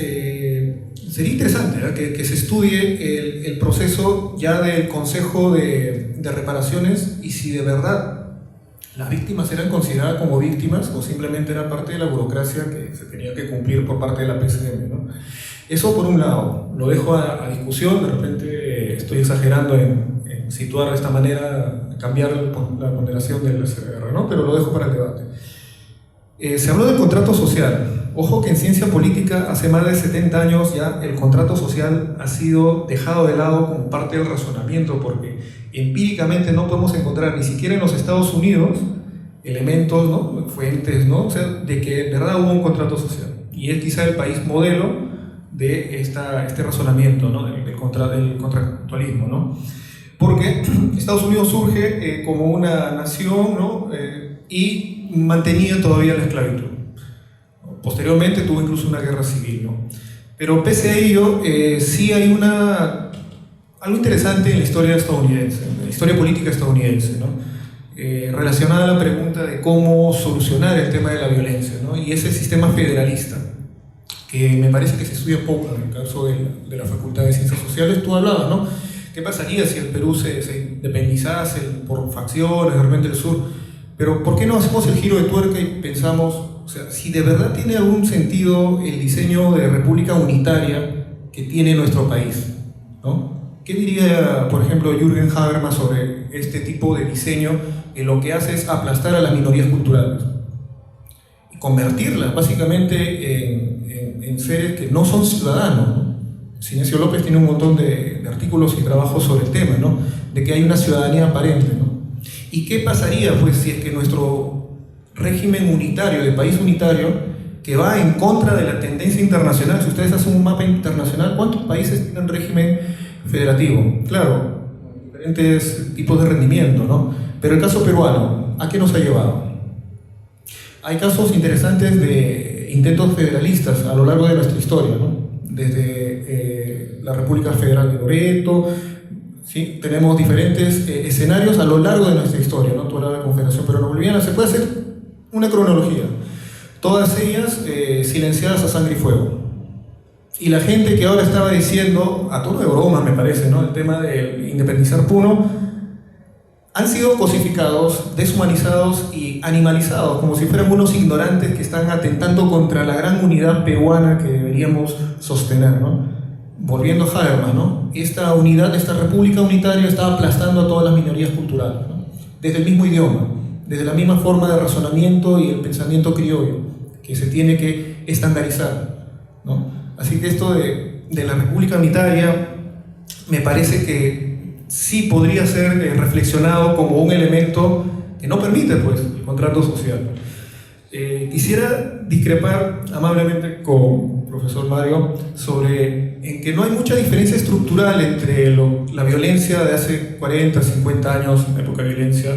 C: sería interesante, ¿verdad? Que se estudie el proceso ya del Consejo de Reparaciones y si de verdad ¿Las víctimas eran consideradas como víctimas o simplemente era parte de la burocracia que se tenía que cumplir por parte de la PCM, ¿no? Eso por un lado, lo dejo a discusión, de repente estoy exagerando en situar de esta manera, cambiar la ponderación del SR, ¿no? Pero lo dejo para el debate. Se habló del contrato social. Ojo que en ciencia política hace más de 70 años ya el contrato social ha sido dejado de lado como parte del razonamiento, porque empíricamente no podemos encontrar ni siquiera en los Estados Unidos elementos, ¿no? Fuentes, ¿no? O sea, de que de verdad hubo un contrato social. Y es quizá el país modelo de este razonamiento, ¿no? del contractualismo, ¿no? Porque Estados Unidos surge como una nación, ¿no? Y mantenía todavía la esclavitud. Posteriormente tuvo incluso una guerra civil, ¿no? Pero pese a ello, sí hay algo interesante en la historia estadounidense, en la historia política estadounidense, ¿no? Relacionada a la pregunta de cómo solucionar el tema de la violencia, ¿no? Y ese sistema federalista, que me parece que se estudia poco en el caso de la Facultad de Ciencias Sociales. Tú hablabas, ¿no? ¿Qué pasaría si el Perú se independizase por facciones, de repente el sur? Pero ¿por qué no hacemos el giro de tuerca y pensamos, o sea, si de verdad tiene algún sentido el diseño de república unitaria que tiene nuestro país, ¿no? ¿Qué diría, por ejemplo, Jürgen Habermas sobre este tipo de diseño que lo que hace es aplastar a las minorías culturales y convertirlas básicamente en seres que no son ciudadanos, ¿no? Sinesio López tiene un montón de artículos y trabajos sobre el tema, ¿no? De que hay una ciudadanía aparente, ¿no? ¿Y qué pasaría, pues, si es que nuestro régimen unitario, de país unitario, que va en contra de la tendencia internacional? Si ustedes hacen un mapa internacional, ¿cuántos países tienen régimen federativo? Claro, diferentes tipos de rendimiento, ¿no? Pero el caso peruano, ¿a qué nos ha llevado? Hay casos interesantes de intentos federalistas a lo largo de nuestra historia, ¿no? Desde la República Federal de Loreto, ¿sí? Tenemos diferentes escenarios a lo largo de nuestra historia, ¿no? Toda la Confederación Peruano-Boliviana, se puede hacer una cronología, todas ellas silenciadas a sangre y fuego. Y la gente que ahora estaba diciendo, a tono de broma me parece, ¿no? El tema de independizar Puno, han sido cosificados, deshumanizados y animalizados, como si fueran unos ignorantes que están atentando contra la gran unidad peruana que deberíamos sostener, ¿no? Volviendo a Habermas, ¿no? Esta unidad, esta república unitaria está aplastando a todas las minorías culturales, ¿no? Desde el mismo idioma, desde la misma forma de razonamiento y el pensamiento criollo, que se tiene que estandarizar, ¿no? Así que esto de la república unitaria me parece que sí podría ser reflexionado como un elemento que no permite, pues, el contrato social. Quisiera discrepar amablemente con el profesor Mario sobre en que no hay mucha diferencia estructural entre la violencia de hace 40, 50 años, en época de violencia,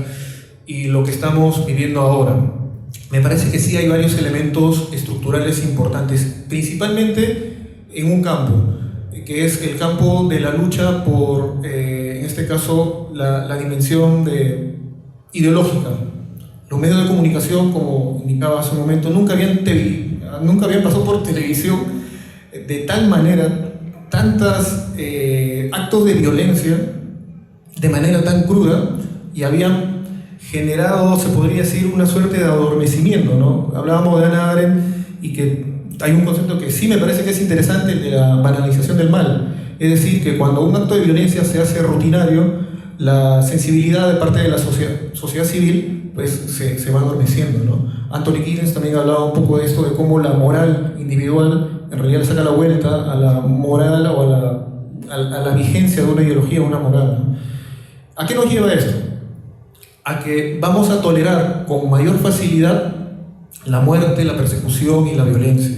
C: y lo que estamos viviendo ahora. Me parece que sí hay varios elementos estructurales importantes, principalmente en un campo, que es el campo de la lucha por, en este caso, la dimensión ideológica. Los medios de comunicación, como indicaba hace un momento, nunca habían pasado por televisión de tal manera, tantos actos de violencia de manera tan cruda, y habían generado, se podría decir, una suerte de adormecimiento, ¿no? Hablábamos de Hannah Arendt y que hay un concepto que sí me parece que es interesante, el de la banalización del mal. Es decir, que cuando un acto de violencia se hace rutinario, la sensibilidad de parte de la sociedad civil pues se va adormeciendo, ¿no? Anthony Giddens también hablaba un poco de esto, de cómo la moral individual en realidad le saca la vuelta a la moral o a la vigencia de una ideología o una moral, ¿no? ¿A qué nos lleva esto? A que vamos a tolerar con mayor facilidad la muerte, la persecución y la violencia.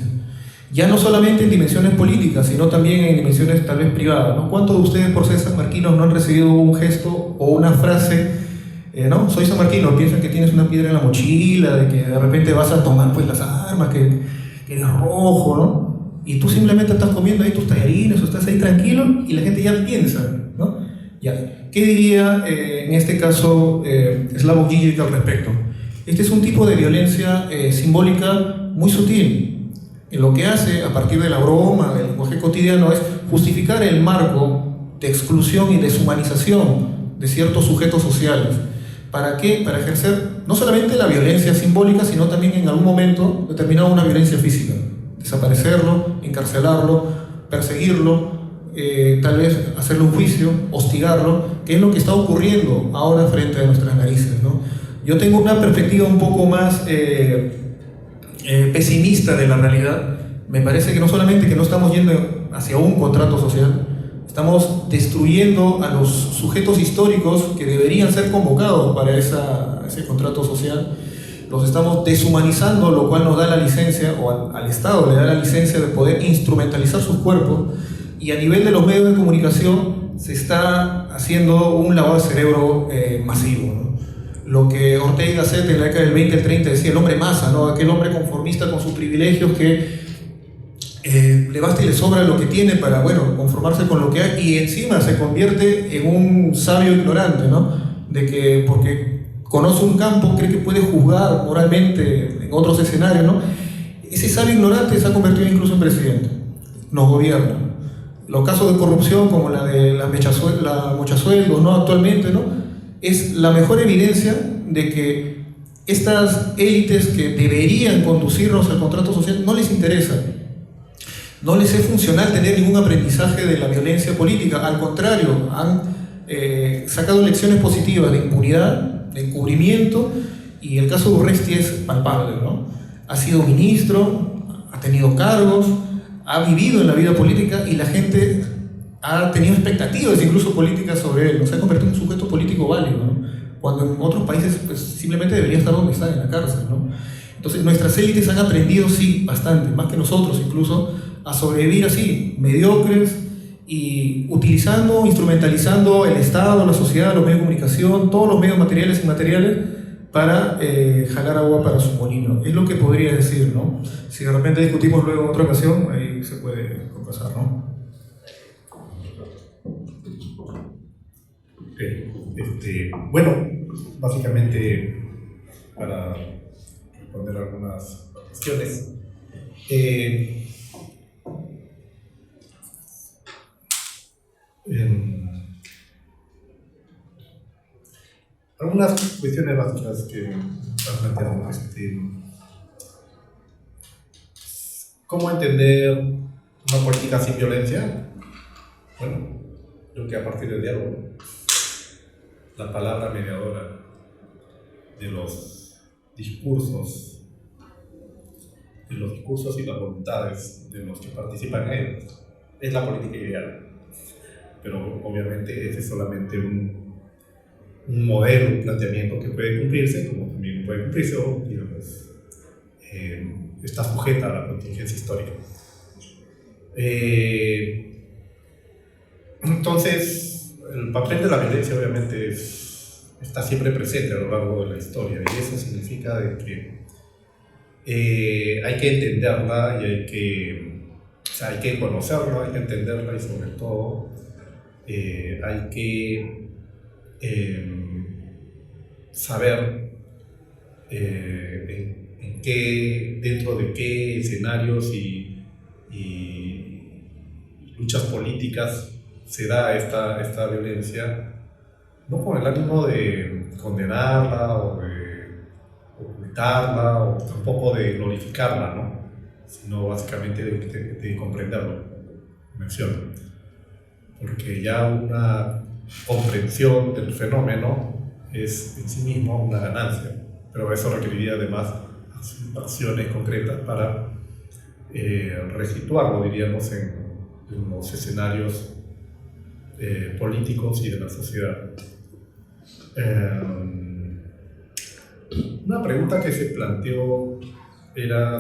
C: Ya no solamente en dimensiones políticas, sino también en dimensiones tal vez privadas, ¿no? ¿Cuántos de ustedes por ser sanmarquinos no han recibido un gesto o una frase, ¿no? Soy sanmarquino, piensan que tienes una piedra en la mochila, de que de repente vas a tomar pues las armas, que eres rojo, ¿no? Y tú simplemente estás comiendo ahí tus tallarines o estás ahí tranquilo y la gente ya piensa, ¿no? Ya. ¿Qué diría en este caso Slavoj Žižek al respecto? Este es un tipo de violencia simbólica muy sutil. En lo que hace, a partir de la broma, del lenguaje cotidiano, es justificar el marco de exclusión y deshumanización de ciertos sujetos sociales. ¿Para qué? Para ejercer no solamente la violencia simbólica, sino también en algún momento determinado una violencia física. Desaparecerlo, encarcelarlo, perseguirlo, tal vez hacerle un juicio, hostigarlo, que es lo que está ocurriendo ahora frente a nuestras narices, ¿no? Yo tengo una perspectiva un poco más pesimista de la realidad. Me parece que no solamente que no estamos yendo hacia un contrato social, estamos destruyendo a los sujetos históricos que deberían ser convocados para ese contrato social. Los estamos deshumanizando, lo cual nos da la licencia, o al Estado le da la licencia de poder instrumentalizar sus cuerpos, y a nivel de los medios de comunicación se está haciendo un lavado de cerebro masivo, ¿no? Lo que Ortega y Gasset en la década del 20 y el 30 decía, el hombre masa, ¿no? Aquel hombre conformista con sus privilegios que le basta y le sobra lo que tiene para, bueno, conformarse con lo que hay, y encima se convierte en un sabio ignorante, ¿no? De que porque conoce un campo cree que puede juzgar moralmente en otros escenarios, ¿no? Ese sabio ignorante se ha convertido incluso en presidente, nos gobierna. Los casos de corrupción como la de la mochasueldos, ¿no? Actualmente, ¿no? Es la mejor evidencia de que estas élites que deberían conducirnos al contrato social no les interesa. No les es funcional tener ningún aprendizaje de la violencia política, al contrario, han sacado lecciones positivas de impunidad, de encubrimiento, y el caso de Urresti es palpable, ¿no? Ha sido ministro, ha tenido cargos, ha vivido en la vida política y la gente ha tenido expectativas incluso políticas sobre él, ¿no? Se ha convertido en un sujeto político válido, ¿no? Cuando en otros países pues, simplemente debería estar donde está, en la cárcel, ¿no? Entonces nuestras élites han aprendido, sí, bastante, más que nosotros incluso, a sobrevivir así, mediocres, y utilizando, instrumentalizando el Estado, la sociedad, los medios de comunicación, todos los medios materiales e inmateriales para jalar agua para su molino. Es lo que podría decir, ¿no? Si de repente discutimos luego en otra ocasión, ahí se puede conversar, ¿no?
D: Bueno, básicamente para responder algunas cuestiones. Algunas cuestiones básicas que planteamos. ¿Cómo entender una política sin violencia? Bueno, creo que a partir del diálogo, la palabra mediadora de los discursos y las voluntades de los que participan en él es la política ideal. Pero obviamente ese es solamente un modelo, un planteamiento que puede cumplirse, como también puede cumplirse o, digamos, está sujeta a la contingencia histórica. Entonces, el papel de la violencia obviamente está siempre presente a lo largo de la historia, y eso significa de que hay que entenderla y hay que conocerla, hay que entenderla, y sobre todo hay que saber dentro de qué escenarios y luchas políticas se da esta violencia, no con el ánimo de condenarla o de ocultarla o tampoco de glorificarla, ¿no? Sino básicamente de comprenderlo, menciono. Porque ya una comprensión del fenómeno es en sí mismo una ganancia, pero eso requeriría además acciones concretas para resituarlo, diríamos, en los escenarios políticos y de la sociedad. Una pregunta que se planteó era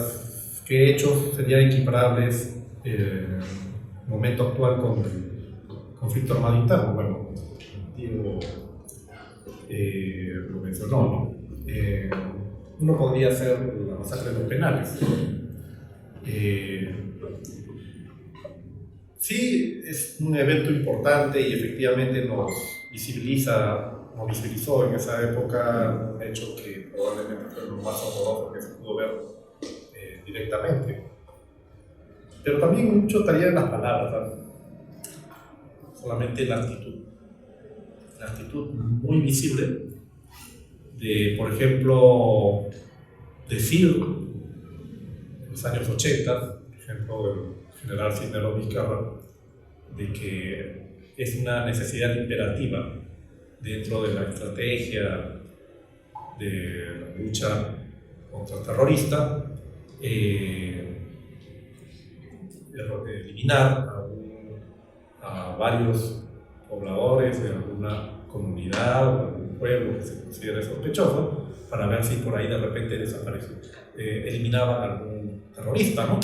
D: ¿qué hechos serían equiparables en el momento actual con el conflicto armado interno? Bueno, Diego lo mencionó, ¿no? Uno podría hacer la masacre de los penales. Sí, es un evento importante y efectivamente nos visibilizó en esa época un hecho que probablemente fue lo más horroroso que se pudo ver directamente. Pero también mucho estaría en las palabras, ¿sabes? Solamente la actitud muy visible de, por ejemplo, decir en los años 80, por ejemplo, del general Cisneros Vizcarra, de que es una necesidad imperativa dentro de la estrategia de la lucha contra el terrorista, eliminar a varios pobladores de alguna comunidad o algún pueblo que se considere sospechoso, para ver si por ahí de repente desapareció, eliminaba a algún terrorista, ¿no?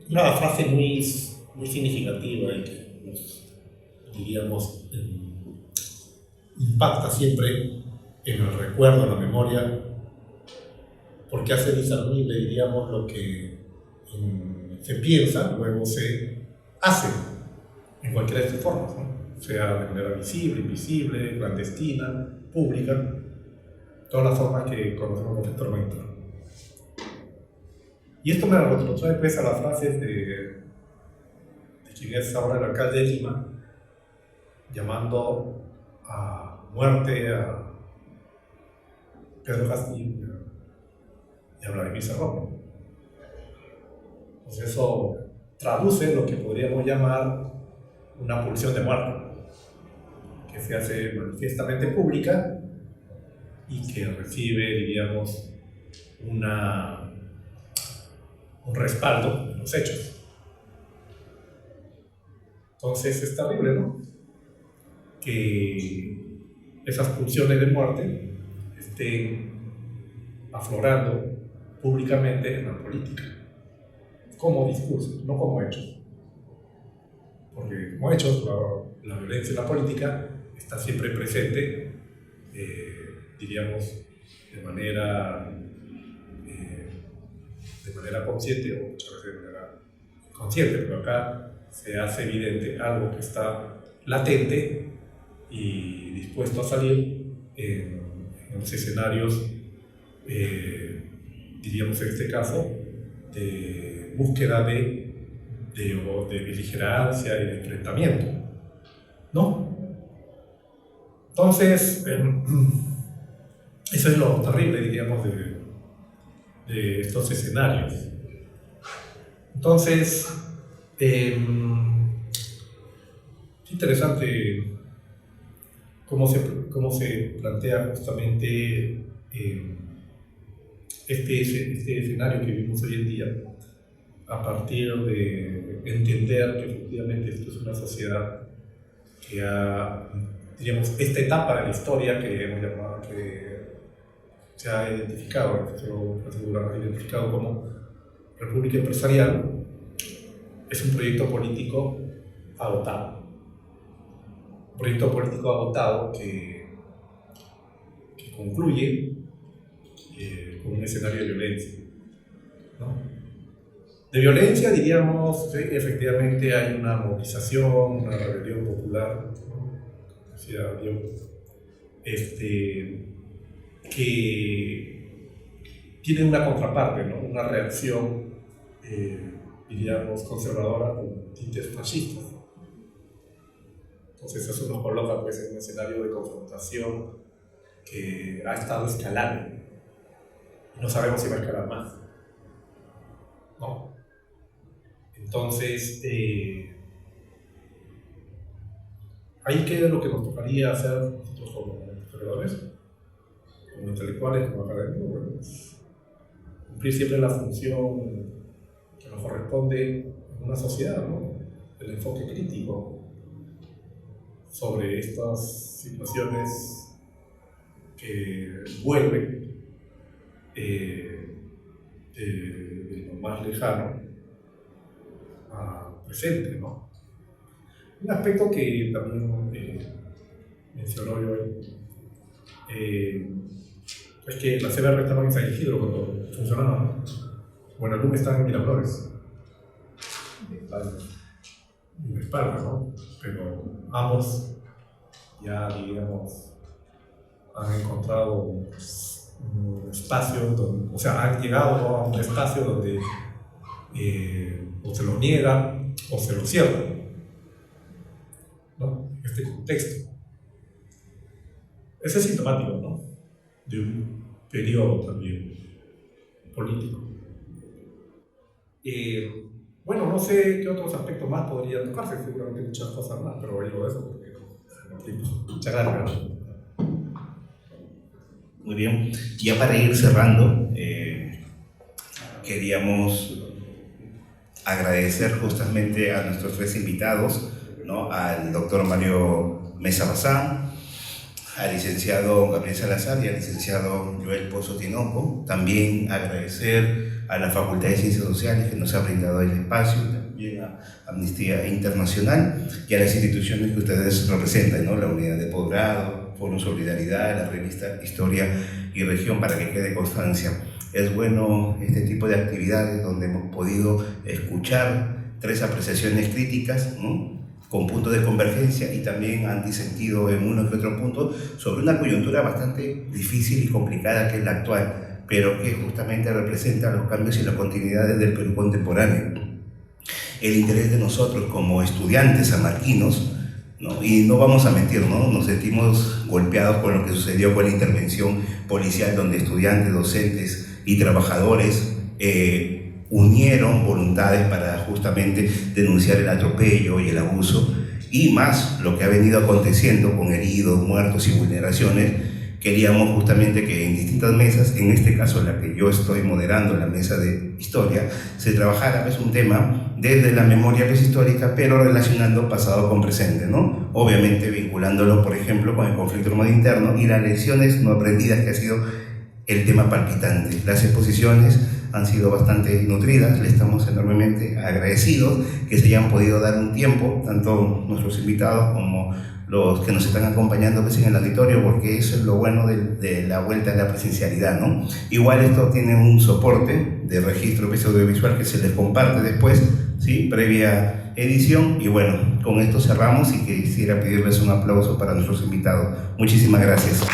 D: Una frase muy significativa y que nos, diríamos, impacta siempre en el recuerdo, en la memoria, porque hace discernible, diríamos, lo que se piensa, luego se hace en cualquiera de sus formas, ¿no? Sea de manera visible, invisible, clandestina, pública, todas las formas que conocemos perfectamente. Y esto me retrotrae pues a las frases de quien es ahora el alcalde de Lima, llamando a muerte a Pedro Castillo y a Vladimir Cerrón. Entonces eso traduce lo que podríamos llamar una pulsión de muerte, que se hace manifiestamente pública y que recibe, diríamos, un respaldo en los hechos. Entonces es terrible, ¿no?, que esas pulsiones de muerte estén aflorando públicamente en la política, como discurso, no como hechos. Porque como hechos, la violencia en la política está siempre presente, diríamos, de manera consciente o muchas veces de manera inconsciente, pero acá se hace evidente algo que está latente y dispuesto a salir en los escenarios, diríamos en este caso, de búsqueda de beligerancia y de enfrentamiento, ¿no? Entonces, eso es lo terrible, diríamos, de estos escenarios. Entonces, es interesante cómo se plantea justamente este escenario que vivimos hoy en día, a partir de entender que efectivamente esto es una sociedad que ha, diríamos, esta etapa de la historia que hemos llamado, que se ha identificado, identificado como República Empresarial, es un proyecto político agotado. Un proyecto político agotado que concluye con un escenario de violencia, ¿no? De violencia, diríamos, sí, efectivamente hay una movilización, una rebelión popular, ¿no?, decía Dios, que tiene una contraparte, ¿no?, una reacción, diríamos, conservadora con tintes fascistas. Entonces eso nos coloca pues en un escenario de confrontación que ha estado escalando y no sabemos si va a escalar más, ¿no? Entonces, ahí queda lo que nos tocaría hacer nosotros como historiadores, como intelectuales, como académicos, bueno, cumplir siempre la función que nos corresponde en una sociedad, ¿no?, el enfoque crítico sobre estas situaciones que vuelven de lo más lejano a presente, ¿no? Un aspecto que también mencionó yo es que la CBR estaba en San Isidro cuando funcionaba, ¿no? Bueno, el LUM está en Miraflores, en Espalda, ¿no? Pero ambos ya, diríamos, han encontrado un espacio, donde, o sea, han llegado, ¿no?, a un espacio donde o se lo niega o se lo cierra, ¿no?, en este contexto. ese es sintomático, ¿no? De un periodo también político. Bueno, no sé qué otros aspectos más podrían tocarse, seguramente muchas cosas más, pero ahí lo dejo porque no tiempo. Muchas gracias.
A: Muy bien, ya para ir cerrando, queríamos agradecer justamente a nuestros tres invitados, ¿no? Al doctor Mario Mesa Bazán, al licenciado Gabriel Salazar y al licenciado Joel Pozo Tinoco. También agradecer a la Facultad de Ciencias Sociales que nos ha brindado el espacio, también a Amnistía Internacional y a las instituciones que ustedes representan, ¿no? La Unidad de Posgrado, Foro Solidaridad, la revista Historia y Región, para que quede constancia. Es bueno este tipo de actividades donde hemos podido escuchar tres apreciaciones críticas, ¿no? Con puntos de convergencia y también antisentido en uno que otro punto, sobre una coyuntura bastante difícil y complicada que es la actual, pero que justamente representa los cambios y las continuidades del Perú contemporáneo. El interés de nosotros como estudiantes sanmarquinos, ¿no? Y no vamos a mentir, ¿no? Nos sentimos golpeados con lo que sucedió con la intervención policial, donde estudiantes, docentes y trabajadores unieron voluntades para justamente denunciar el atropello y el abuso, y más lo que ha venido aconteciendo con heridos, muertos y vulneraciones. Queríamos justamente que en distintas mesas, en este caso la que yo estoy moderando, la mesa de historia, se trabajara pues un tema desde la memoria pues, histórica, pero relacionando pasado con presente, ¿no? Obviamente vinculándolo, por ejemplo, con el conflicto armado interno y las lecciones no aprendidas, que ha sido el tema palpitante. Las exposiciones han sido bastante nutridas, le estamos enormemente agradecidos que se hayan podido dar un tiempo, tanto nuestros invitados como los que nos están acompañando pues, en el auditorio, porque eso es lo bueno de la vuelta a la presencialidad, ¿no? Igual esto tiene un soporte de registro pues, audiovisual que se les comparte después, ¿sí? Previa edición, y bueno, con esto cerramos y quisiera pedirles un aplauso para nuestros invitados. Muchísimas gracias.